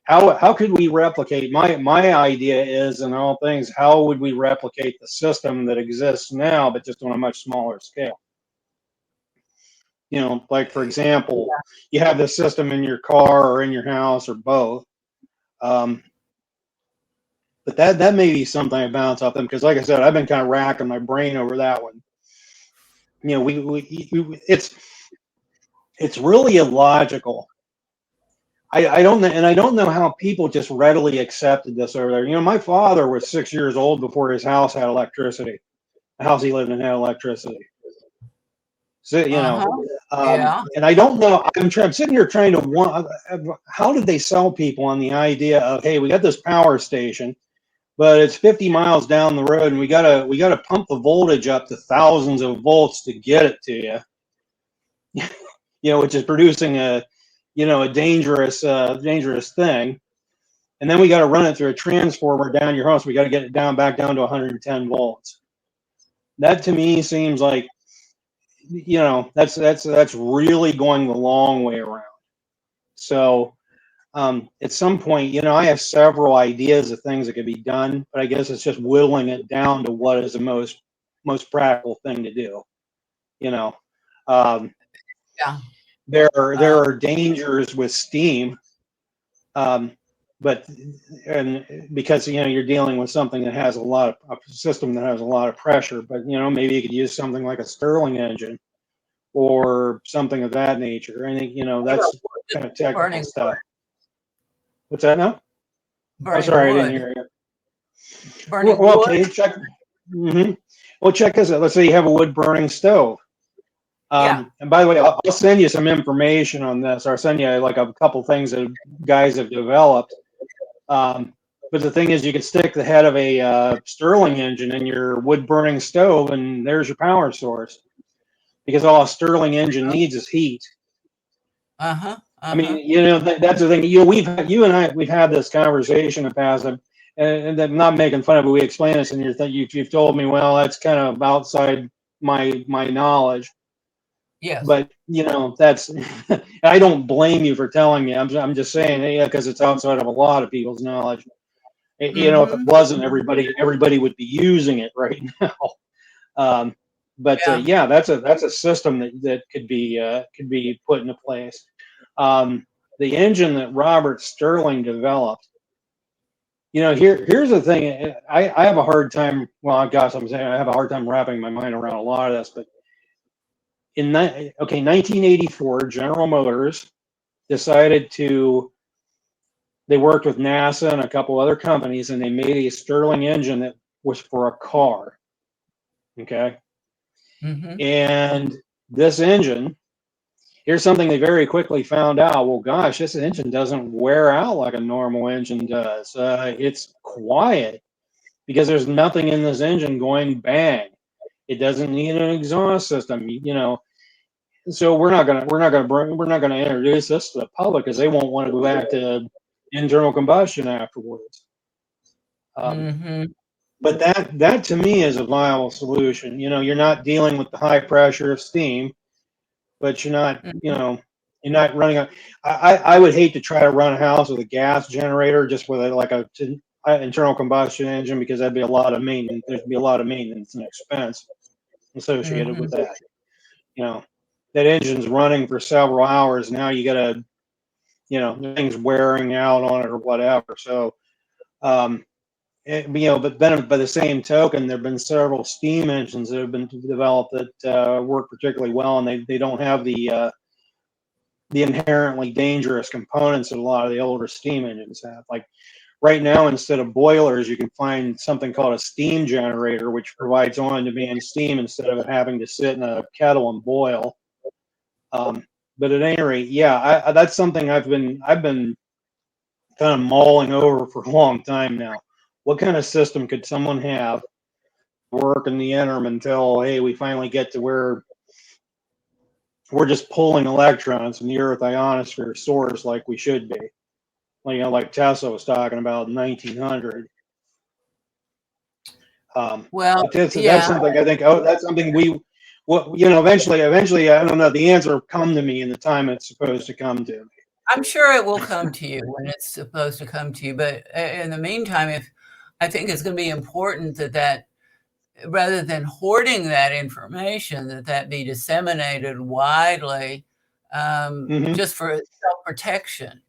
how could we replicate? My idea is, in all things, how would we replicate the system that exists now, but just on a much smaller scale? Like for example, you have this system in your car or in your house or both. Um, but that may be something I bounce off them, because, like I said, I've been kind of racking my brain over that one. It's really illogical. I don't know, and I don't know how people just readily accepted this over there. My father was 6 years old before his house had electricity. The house he lived in had electricity. So, Uh-huh. Yeah. and I don't know. I'm sitting here trying to how did they sell people on the idea of, hey, we got this power station, but it's 50 miles down the road, and we gotta pump the voltage up to thousands of volts to get it to you. Which is producing a dangerous thing. And then we got to run it through a transformer down your house. We got to get it back down to 110 volts. That to me seems like, that's really going the long way around. So at some point, I have several ideas of things that could be done, but I guess it's just whittling it down to what is the most practical thing to do. You know, um, Yeah. there are dangers with steam, um, but and because you're dealing with something that has a system that has a lot of pressure. But maybe you could use something like a Stirling engine or something of that nature. I think that's kind of technical Burning stuff. What's that now? I'm burning sorry, I didn't wood. hear you. Burning Well, wood. okay, check. Well, check this out. Let's say you have a wood burning stove. Yeah. And by the way, I'll send you some information on this. I'll send you like a couple things that guys have developed. Um, but the thing is, you can stick the head of a Stirling engine in your wood burning stove, and there's your power source. Because all a Stirling engine needs is heat. Uh-huh. I mean, Uh-huh. that's the thing. You and we've had this conversation in the past, and I'm not making fun of it. We explain this, and you've told me, well, that's kind of outside my knowledge. Yes. But that's I don't blame you for telling me. I'm just saying, yeah, because it's outside of a lot of people's knowledge. If it Mm-hmm. wasn't, everybody would be using it right now. Um, but Yeah. yeah, that's a system that could be put into place. The engine that Robert Sterling developed. Here's the thing. I have a hard time. Well, gosh, I'm saying I have a hard time wrapping my mind around a lot of this. But 1984, General Motors decided to. They worked with NASA and a couple other companies, and they made a Sterling engine that was for a car. Okay, Mm-hmm. and this engine. Here's something they very quickly found out. Well, gosh, this engine doesn't wear out like a normal engine does. It's quiet because there's nothing in this engine going bang. It doesn't need an exhaust system. So we're not gonna introduce this to the public because they won't want to go back to internal combustion afterwards. Um, Mm-hmm. but that to me is a viable solution. You're not dealing with the high pressure of steam, but you're not running a. I would hate to try to run a house with a gas generator just with a internal combustion engine, because that'd be a lot of maintenance. There'd be a lot of maintenance and expense. associated with Hmm. that. You know, that engine's running for several hours. Now you got to, the thing's wearing out on it or whatever. So, um, but then by the same token, there have been several steam engines that have been developed that work particularly well, and they don't have the inherently dangerous components that a lot of the older steam engines have. Like right now, instead of boilers, you can find something called a steam generator, which provides on-demand steam instead of having to sit in a kettle and boil. But at any rate, yeah, that's something I've been kind of mulling over for a long time now. What kind of system could someone have work in the interim until, hey, we finally get to where we're just pulling electrons from the Earth ionosphere source like we should be? Like Tesla was talking about in 1900. Well, That's yeah, something I think. Oh, that's something eventually, I don't know. The answer will come to me in the time it's supposed to come to me. I'm sure it will come to you when it's supposed to come to you. But in the meantime, if I think it's going to be important that rather than hoarding that information, that be disseminated widely, Hmm. just for self-protection.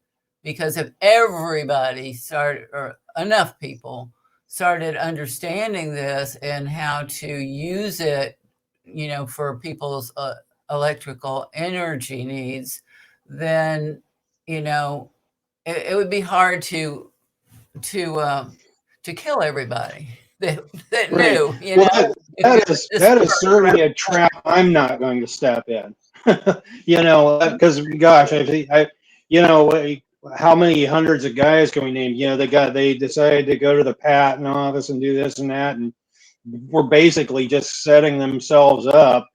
Because if everybody started, or enough people started understanding this and how to use it, for people's electrical energy needs, then, you know, it would be hard to to kill everybody that Right. knew, Well, that if you that is just that is start certainly a trap I'm not going to step in. Because gosh, how many hundreds of guys can we name? They decided to go to the patent office and do this and that, and we're basically just setting themselves up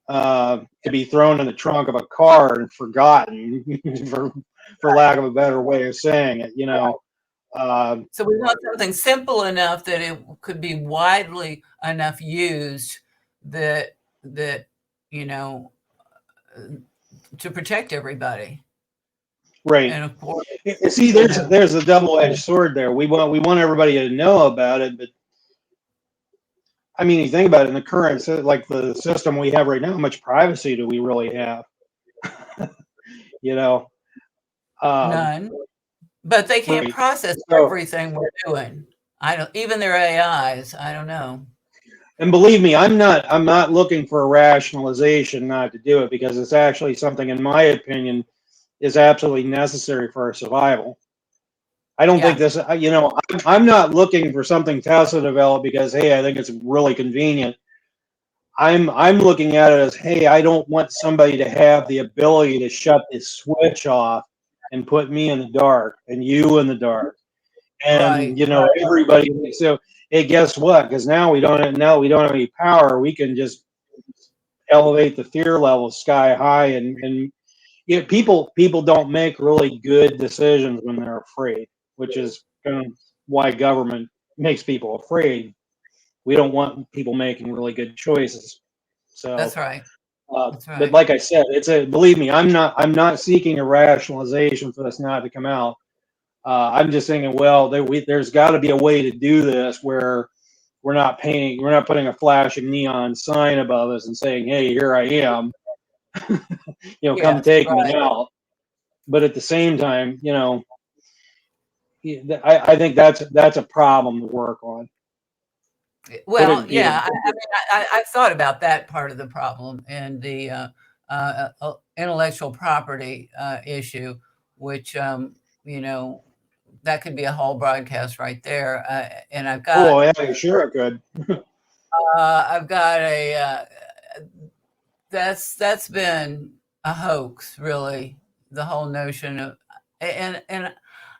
to be thrown in the trunk of a car and forgotten, for lack of a better way of saying it. Uh, so we want something simple enough that it could be widely enough used that you know to protect everybody. right. And of course, See, you there's know, there's a double-edged sword there. We want everybody to know about it, but I mean, you think about it in the current, like the system we have right now, how much privacy do we really have? You know, um, none. But they can't right. process So, everything we're doing. I don't even their AIs. I don't know. and believe me, I'm not looking for a rationalization not to do it because it's actually something, in my opinion, is absolutely necessary for our survival. I don't think Yeah, this, I'm not looking for something Tesla developed because, hey, I think it's really convenient. I'm looking at it as, hey, I don't want somebody to have the ability to shut this switch off and put me in the dark and you in the dark and right, right. everybody. So hey, guess what? Because now we don't have any power. We can just elevate the fear level sky high, and people don't make really good decisions when they're afraid, which is kind of why government makes people afraid. We don't want people making really good choices. So That's right. That's but right. like I said, believe me, I'm not seeking a rationalization for this not to come out. I'm just thinking, well, there's got to be a way to do this where we're not putting a flashing neon sign above us and saying, hey, here I am, come Yes, take me right. out. But at the same time, I think that's a problem to work on. Put Well, it, yeah, I mean, I've thought about that part of the problem and the intellectual property issue, which, you know, that could be a whole broadcast right there. And oh yeah, sure it could. I've got that's been a hoax, really. The whole notion of, and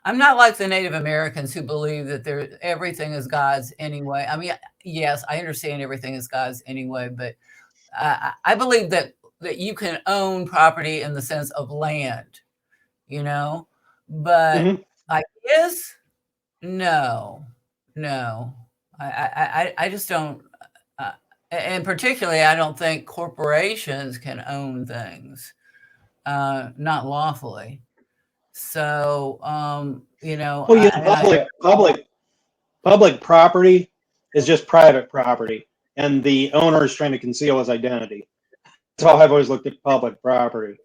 I'm not like the Native Americans who believe that everything is God's anyway. I mean, yes, I understand everything is God's anyway, but I believe that you can own property in the sense of land, you know, but Hmm. I guess no, no, I just don't. Uh, and particularly, I don't think corporations can own things, not lawfully. So, Well, and I public property is just private property. and the owner is trying to conceal his identity. That's how I've always looked at public property.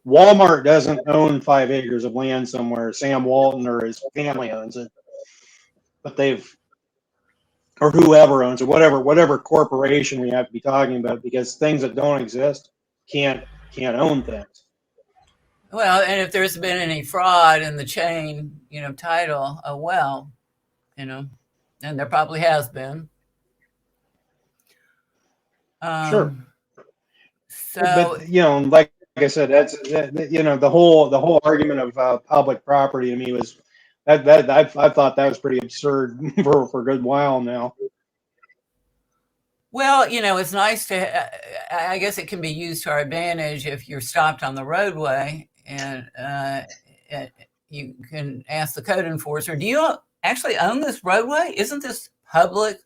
Walmart doesn't own 5 acres of land somewhere. Sam Walton or his family owns it, but or whoever owns it, whatever corporation we have to be talking about, because things that don't exist can't own things. Well, and if there's been any fraud in the chain, title, and there probably has been. Sure, So, but like I said, the whole argument of public property to me was that I thought that was pretty absurd for a good while now. well, it's nice I guess it can be used to our advantage if you're stopped on the roadway and you can ask the code enforcer, do you actually own this roadway? Isn't this a public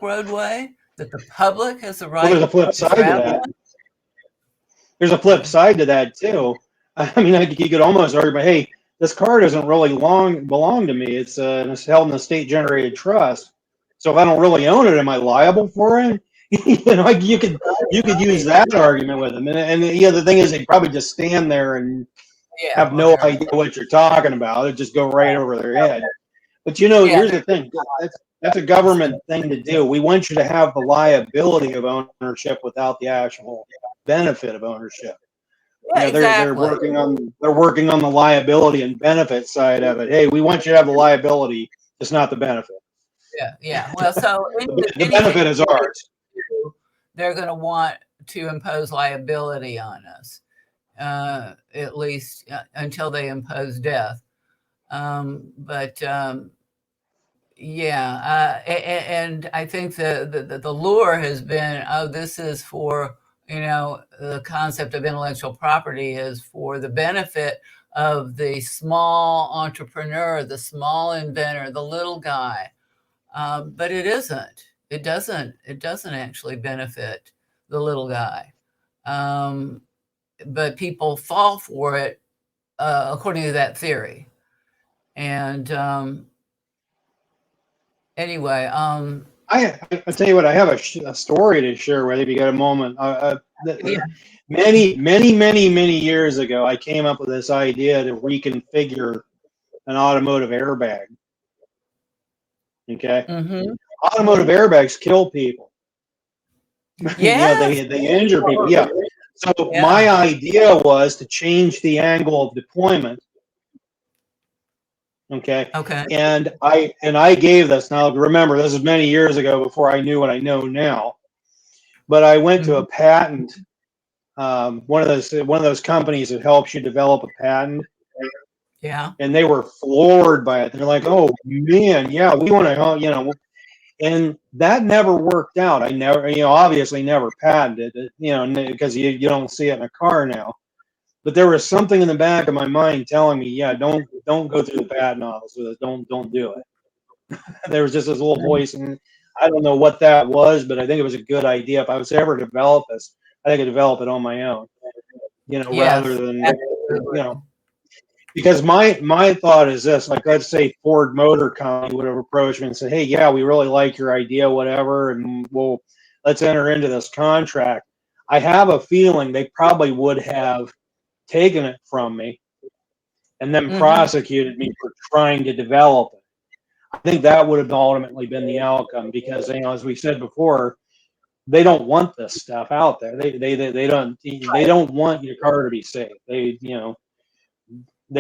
roadway that the public has the Well, right there's a flip to side to travel that. on? There's a flip side to that too. I mean, you could almost argue, but hey, this car doesn't really belong to me. It's held in a state-generated trust. So if I don't really own it, am I liable for it? You could use that argument with them. And the thing is, they probably just stand there and Yeah, have well, no idea what you're talking about. It just go right over their head. But here's the thing. That's a government thing to do. We want you to have the liability of ownership without the actual benefit of ownership. yeah, They're exactly. working on the liability and benefit side of it. Hey, we want you to have the liability, just not the benefit. Yeah. Well, so The anything benefit is ours. they're going to want to impose liability on us, at least until they impose death. But yeah, and I think the lure has been, oh, this is for, the concept of intellectual property is for the benefit of the small entrepreneur, the small inventor, the little guy. But it isn't. It doesn't. It doesn't actually benefit the little guy. Um, but people fall for it according to that theory. And anyway, I tell you what, I have a story to share with you if you got a moment. yeah. Many years ago, I came up with this idea to reconfigure an automotive airbag. Okay, Mm-hmm. automotive airbags kill people. Yes. They injure people. Yeah. So Yeah. my idea was to change the angle of deployment. Okay. Okay. And I gave this, now remember, this is many years ago before I knew what I know now. But I went to a Mm-hmm. patent, one of those companies that helps you develop a patent, Yeah. and they were floored by it. They're like, "Oh man, yeah, we want to, and that never worked out. I never, obviously never patented it, because you don't see it in a car now. But there was something in the back of my mind telling me, yeah, don't go through the patent office with it. Don't do it. There was just this little voice, and I don't know what that was, but I think it was a good idea. If I was to ever develop this, I think I'd develop it on my own, rather Yes. than, Absolutely. because my thought is this: like, let's say Ford Motor Company would have approached me and said, "Hey, yeah, we really like your idea, whatever, and let's enter into this contract." I have a feeling they probably would have taken it from me and then Mm-hmm. prosecuted me for trying to develop it. I think that would have ultimately been the outcome, because as we said before, they don't want this stuff out there. They don't want your car to be safe. They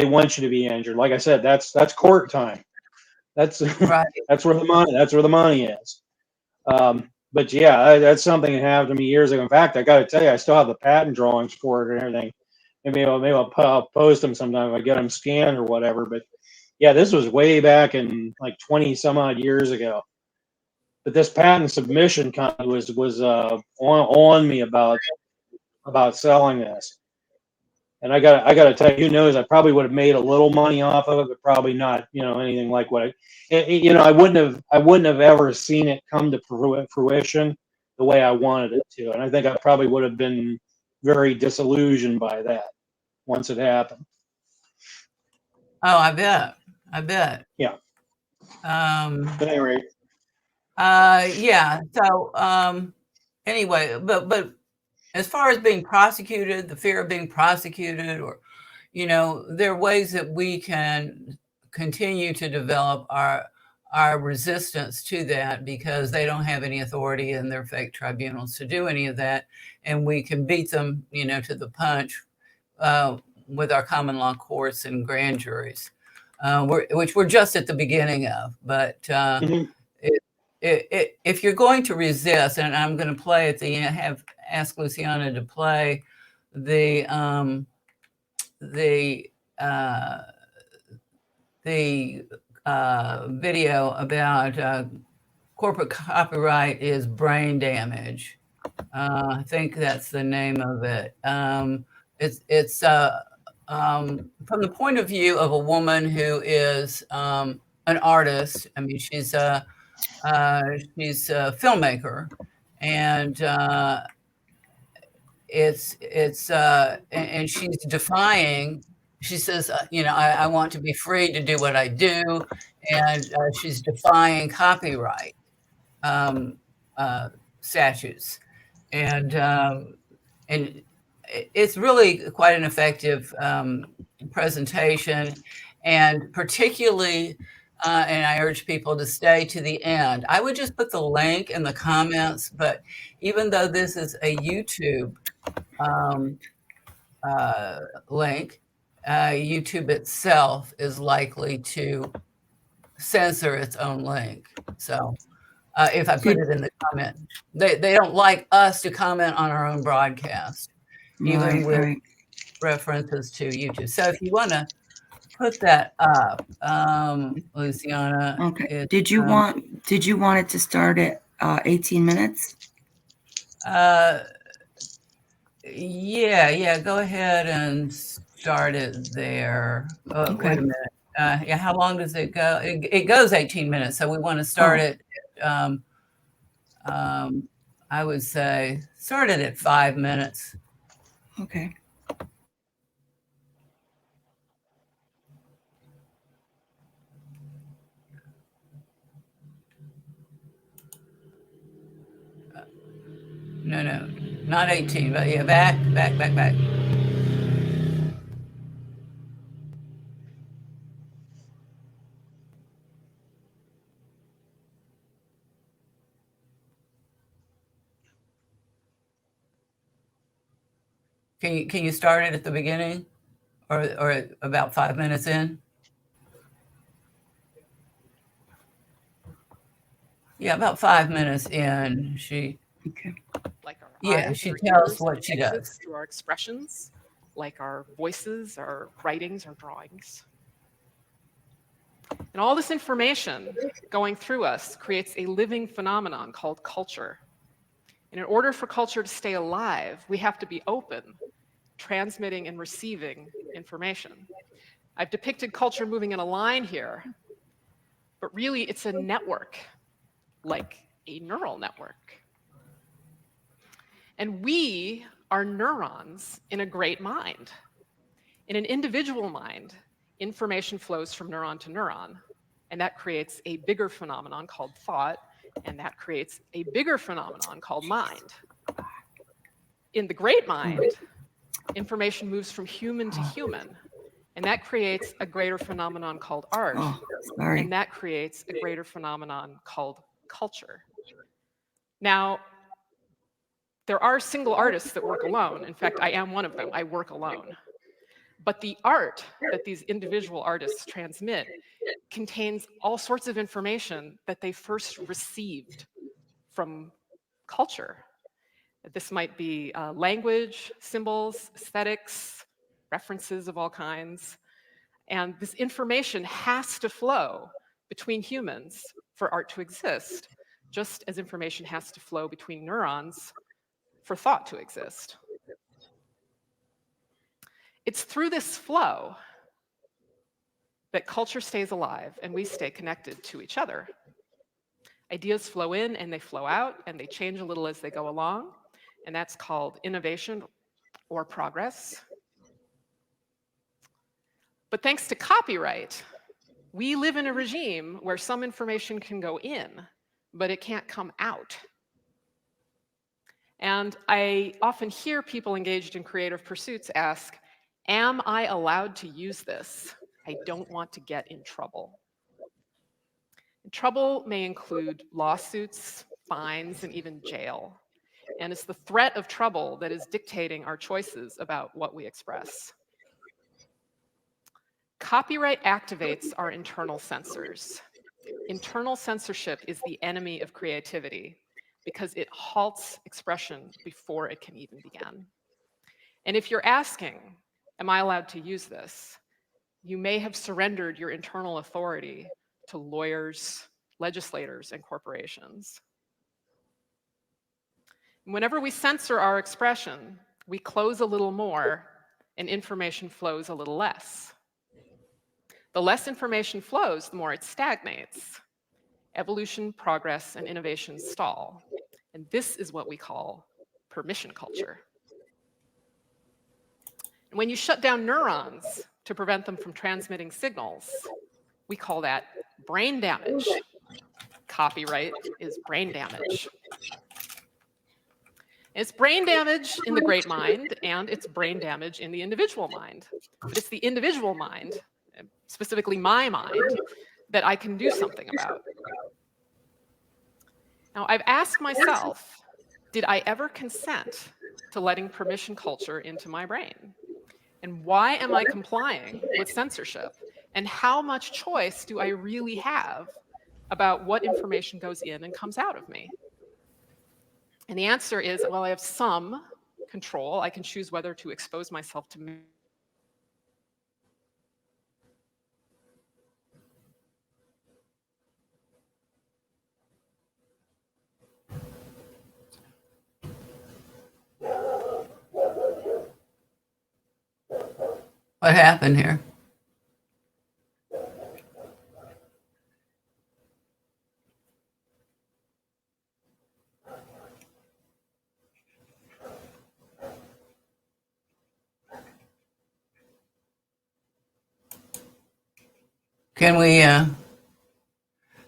want you to be injured. Like I said, that's court time. That's Right. that's where the money is. But yeah, that's something that happened to me years ago. In fact, I got to tell you, I still have the patent drawings for it and everything. And maybe I'll post them sometime if I get them scanned or whatever. But yeah, this was way back in like 20 some odd years ago. But this patent submission company was on me about selling this. And I got to tell you, who knows? I probably would have made a little money off of it, but probably not, anything like what I wouldn't have ever seen it come to fruition the way I wanted it to. And I think I probably would have been very disillusioned by that once it happened. Oh, I bet. I bet. Yeah. Um, But anyway, Yeah. So anyway, but as far as being prosecuted, the fear of being prosecuted, or there are ways that we can continue to develop our resistance to that, because they don't have any authority in their fake tribunals to do any of that, and we can beat them, to the punch uh, with our common law courts and grand juries, which we're just at the beginning of. But Mhm. if you're going to resist, and I'm going to play at the end, have ask Luciana to play the the uh, the video about corporate copyright is brain damage. I think that's the name of it. It's from the point of view of a woman who is an artist. I mean, she's a filmmaker, and and she's defying. She says, I want to be free to do what I do, and she's defying copyright um, uh, statutes, and it's really quite an effective presentation, and particularly. And I urge people to stay to the end. I would just put the link in the comments, but even though this is a YouTube um, link, YouTube itself is likely to censor its own link. So if I put Did, it in the comment, they don't like us to comment on our own broadcast, even right, with right. references to YouTube. So if you want to put that up, Luciana, Okay. it, Did you want it to start at 18 minutes? uh, yeah, go ahead and start it there. Wait Okay. a minute. Yeah, how long does it go? It goes 18 minutes, so we want to start Oh, it. Um, um, I would say start it at 5 minutes. okay. No, not 18, but yeah, back. Can you start it at the beginning, or about 5 minutes in? Yeah, about 5 minutes in, Okay. Like our yeah, eyes, she our tells ears, and what it she does. exits through our expressions, like our voices, our writings, our drawings. And all this information going through us creates a living phenomenon called culture. And in order for culture to stay alive, we have to be open, transmitting and receiving information. I've depicted culture moving in a line here, but really it's a network, like a neural network. And we are neurons in a great mind. In an individual mind, information flows from neuron to neuron, and that creates a bigger phenomenon called thought, and that creates a bigger phenomenon called mind. In the great mind, information moves from human to Oh, human, and that creates a greater phenomenon called art, oh, sorry. and that creates a greater phenomenon called culture. Now, there are single artists that work alone. In fact, I am one of them. I work alone. But the art that these individual artists transmit contains all sorts of information that they first received from culture. This might be language, symbols, aesthetics, references of all kinds. And this information has to flow between humans for art to exist, just as information has to flow between neurons for thought to exist. It's through this flow that culture stays alive and we stay connected to each other. Ideas flow in and they flow out, and they change a little as they go along, and that's called innovation or progress. But thanks to copyright, we live in a regime where some information can go in, but it can't come out. And I often hear people engaged in creative pursuits ask, am I allowed to use this? I don't want to get in trouble. And trouble may include lawsuits, fines, and even jail. And it's the threat of trouble that is dictating our choices about what we express. Copyright activates our internal censors. Internal censorship is the enemy of creativity because it halts expression before it can even begin. And if you're asking, am I allowed to use this? You may have surrendered your internal authority to lawyers, legislators, and corporations. Whenever we censor our expression, we close a little more and information flows a little less. The less information flows, the more it stagnates. Evolution, progress, and innovation stall. And this is what we call permission culture. And when you shut down neurons to prevent them from transmitting signals, we call that brain damage. Copyright is brain damage. It's brain damage in the great mind, and it's brain damage in the individual mind. But it's the individual mind, specifically my mind, that I can do something about. Now, I've asked myself, did I ever consent to letting permission culture into my brain? And why am I complying with censorship? And how much choice do I really have about what information goes in and comes out of me? And the answer is, well, I have some control. I can choose whether to expose myself to What happened here? Can we,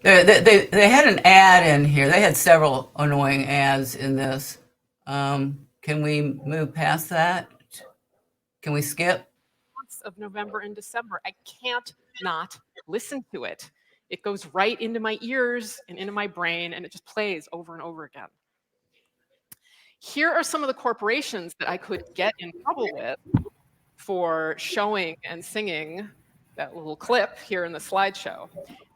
they had an ad in here. They had several annoying ads in this. Can we move past that? Can we skip? of November and December. I can't not listen to it. It goes right into my ears and into my brain, and it just plays over and over again. Here are some of the corporations that I could get in trouble with for showing and singing that little clip here in the slideshow.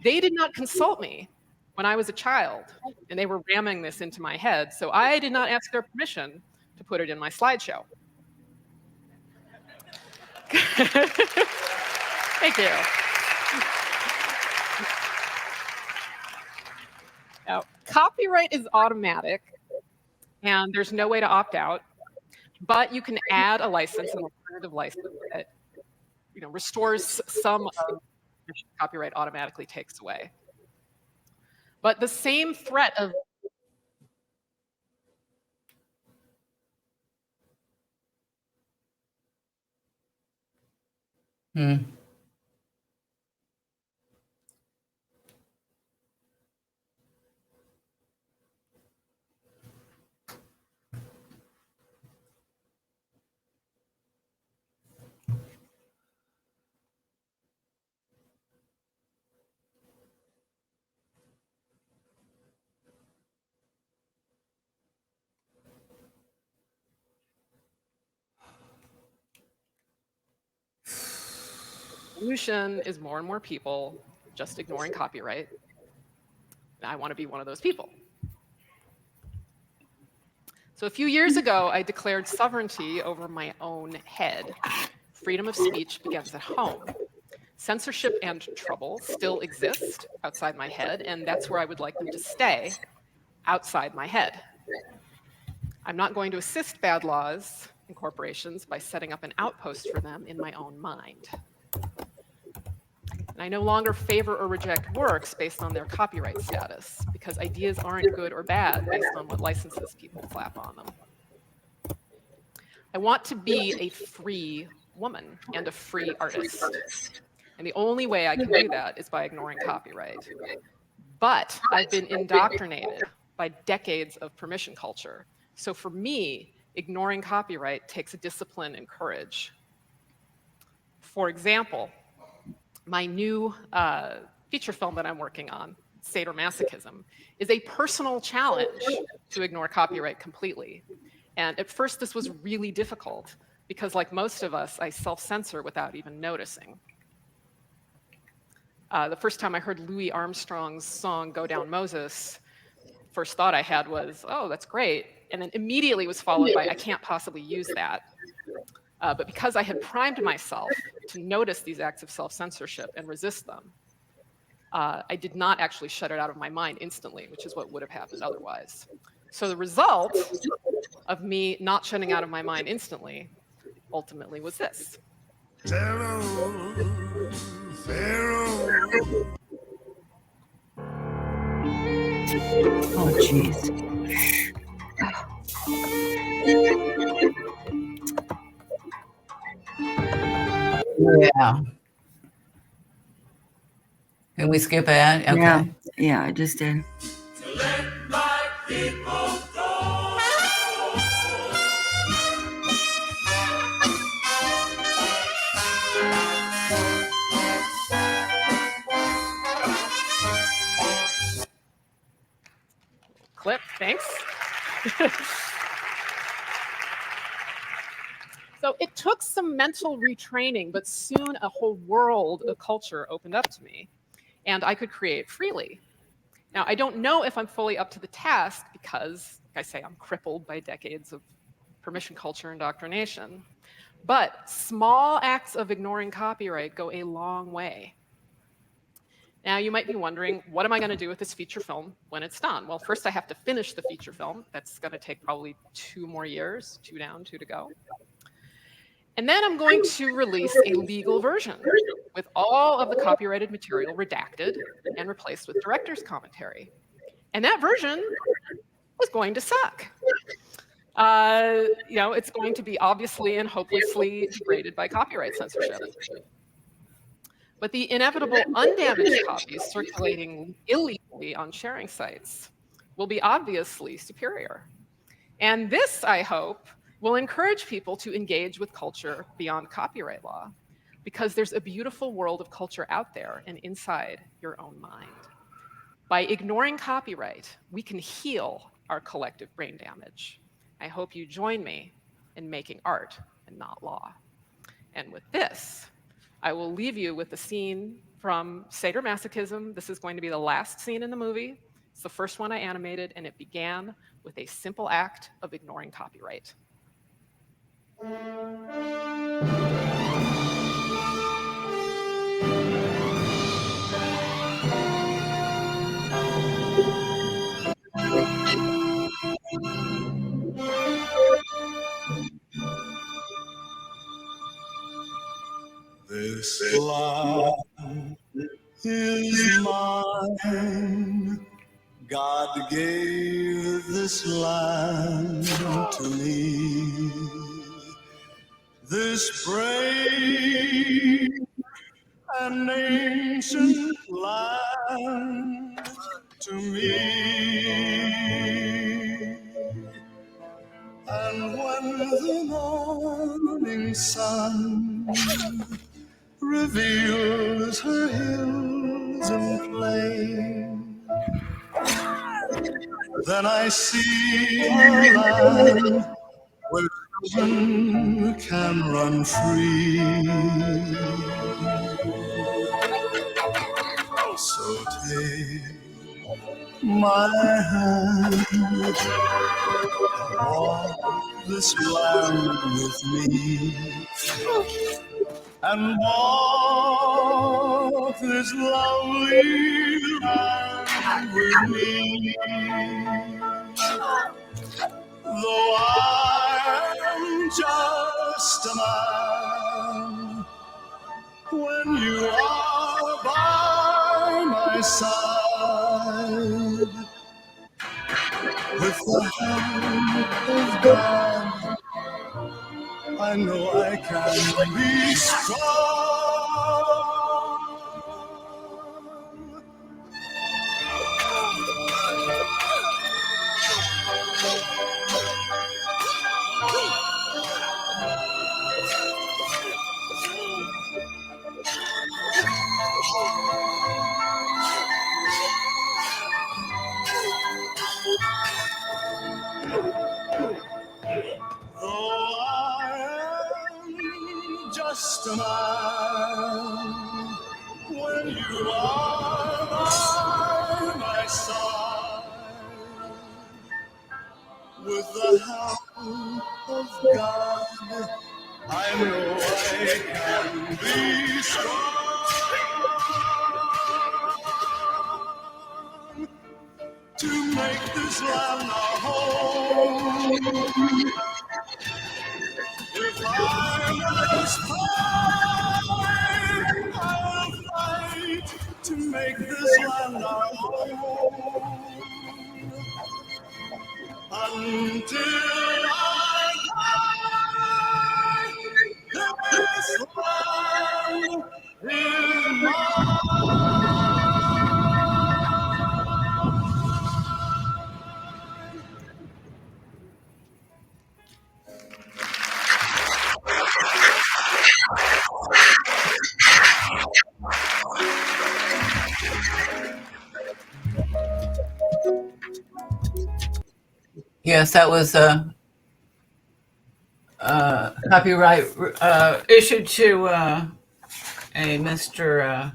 They did not consult me when I was a child, and they were ramming this into my head, so I did not ask their permission to put it in my slideshow. Thank you. Now, copyright is automatic, and there's no way to opt out, but you can add a license, an alternative license that restores some of the copyright automatically takes away. But the same threat of solution is more and more people just ignoring copyright. And I want to be one of those people. So a few years ago, I declared sovereignty over my own head. Freedom of speech begins at home. Censorship and trouble still exist outside my head, and that's where I would like them to stay, outside my head. I'm not going to assist bad laws and corporations by setting up an outpost for them in my own mind. And I no longer favor or reject works based on their copyright status, because ideas aren't good or bad based on what licenses people slap on them. I want to be a free woman and a free artist. And the only way I can do that is by ignoring copyright. But I've been indoctrinated by decades of permission culture. So for me, ignoring copyright takes discipline and courage. For example, my new feature film that I'm working on, Sadomasochism, is a personal challenge to ignore copyright completely. And at first, this was really difficult because, like most of us, I self-censor without even noticing. The first time I heard Louis Armstrong's song Go Down Moses, first thought I had was, oh, that's great. And then immediately was followed by, I can't possibly use that. But because I had primed myself to notice these acts of self-censorship and resist them, I did not actually shut it out of my mind instantly, which is what would have happened otherwise. So the result of me not shutting out of my mind instantly ultimately was this. Oh, jeez. Yeah. Can we skip ahead? Okay. Yeah, yeah, I just did. Let my people go. Clip, thanks. So it took some mental retraining, but soon a whole world of culture opened up to me, and I could create freely. Now, I don't know if I'm fully up to the task because, like I say, I'm crippled by decades of permission culture indoctrination. But small acts of ignoring copyright go a long way. Now, you might be wondering, what am I going to do with this feature film when it's done? Well, first I have to finish the feature film. That's going to take probably 2 more years, 2 down, 2 to go. And then I'm going to release a legal version with all of the copyrighted material redacted and replaced with director's commentary. And that version is going to suck. It's going to be obviously and hopelessly degraded by copyright censorship. But the inevitable undamaged copies circulating illegally on sharing sites will be obviously superior. And this, I hope, will encourage people to engage with culture beyond copyright law, because there's a beautiful world of culture out there and inside your own mind. By ignoring copyright, we can heal our collective brain damage. I hope you join me in making art and not law. And with this, I will leave you with a scene from Sadomasochism. This is going to be the last scene in the movie. It's the first one I animated, and it began with a simple act of ignoring copyright. This land is mine. God gave this land to me. This brave and ancient land to me. And when the morning sun reveals her hills and plain, then I see a land where children can run free. So take my hand, walk this land with me, and walk this lovely land with me. Though I'm just a man, when you are by my side, with the hand of God, I know I can be strong. make this land our home. If I'm this time, I'll fight to make this land our home. Until I die, this land is mine. Yes, that was copyright issued to a Mr.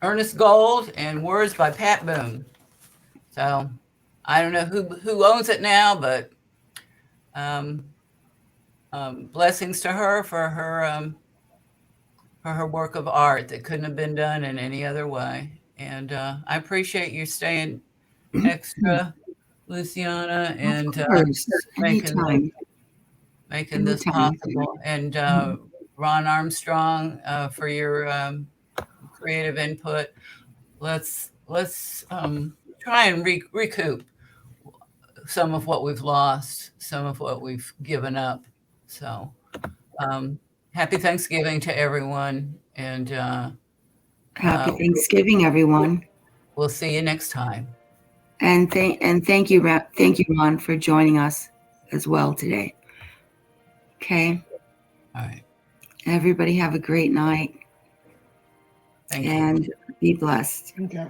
Ernest Gold, and words by Pat Boone. So I don't know who owns it now, but blessings to her for her work of art that couldn't have been done in any other way. And I appreciate you staying extra, Luciana, and Of course, making anytime. this possible. And Ron Armstrong, for your creative input. Let's try and recoup some of what we've lost, some of what we've given up. So happy Thanksgiving to everyone, and Happy Thanksgiving, everyone. We'll see you next time. And thank you, Ron, for joining us as well today. Okay. All right. Everybody have a great night. Thank you. And be blessed. Okay.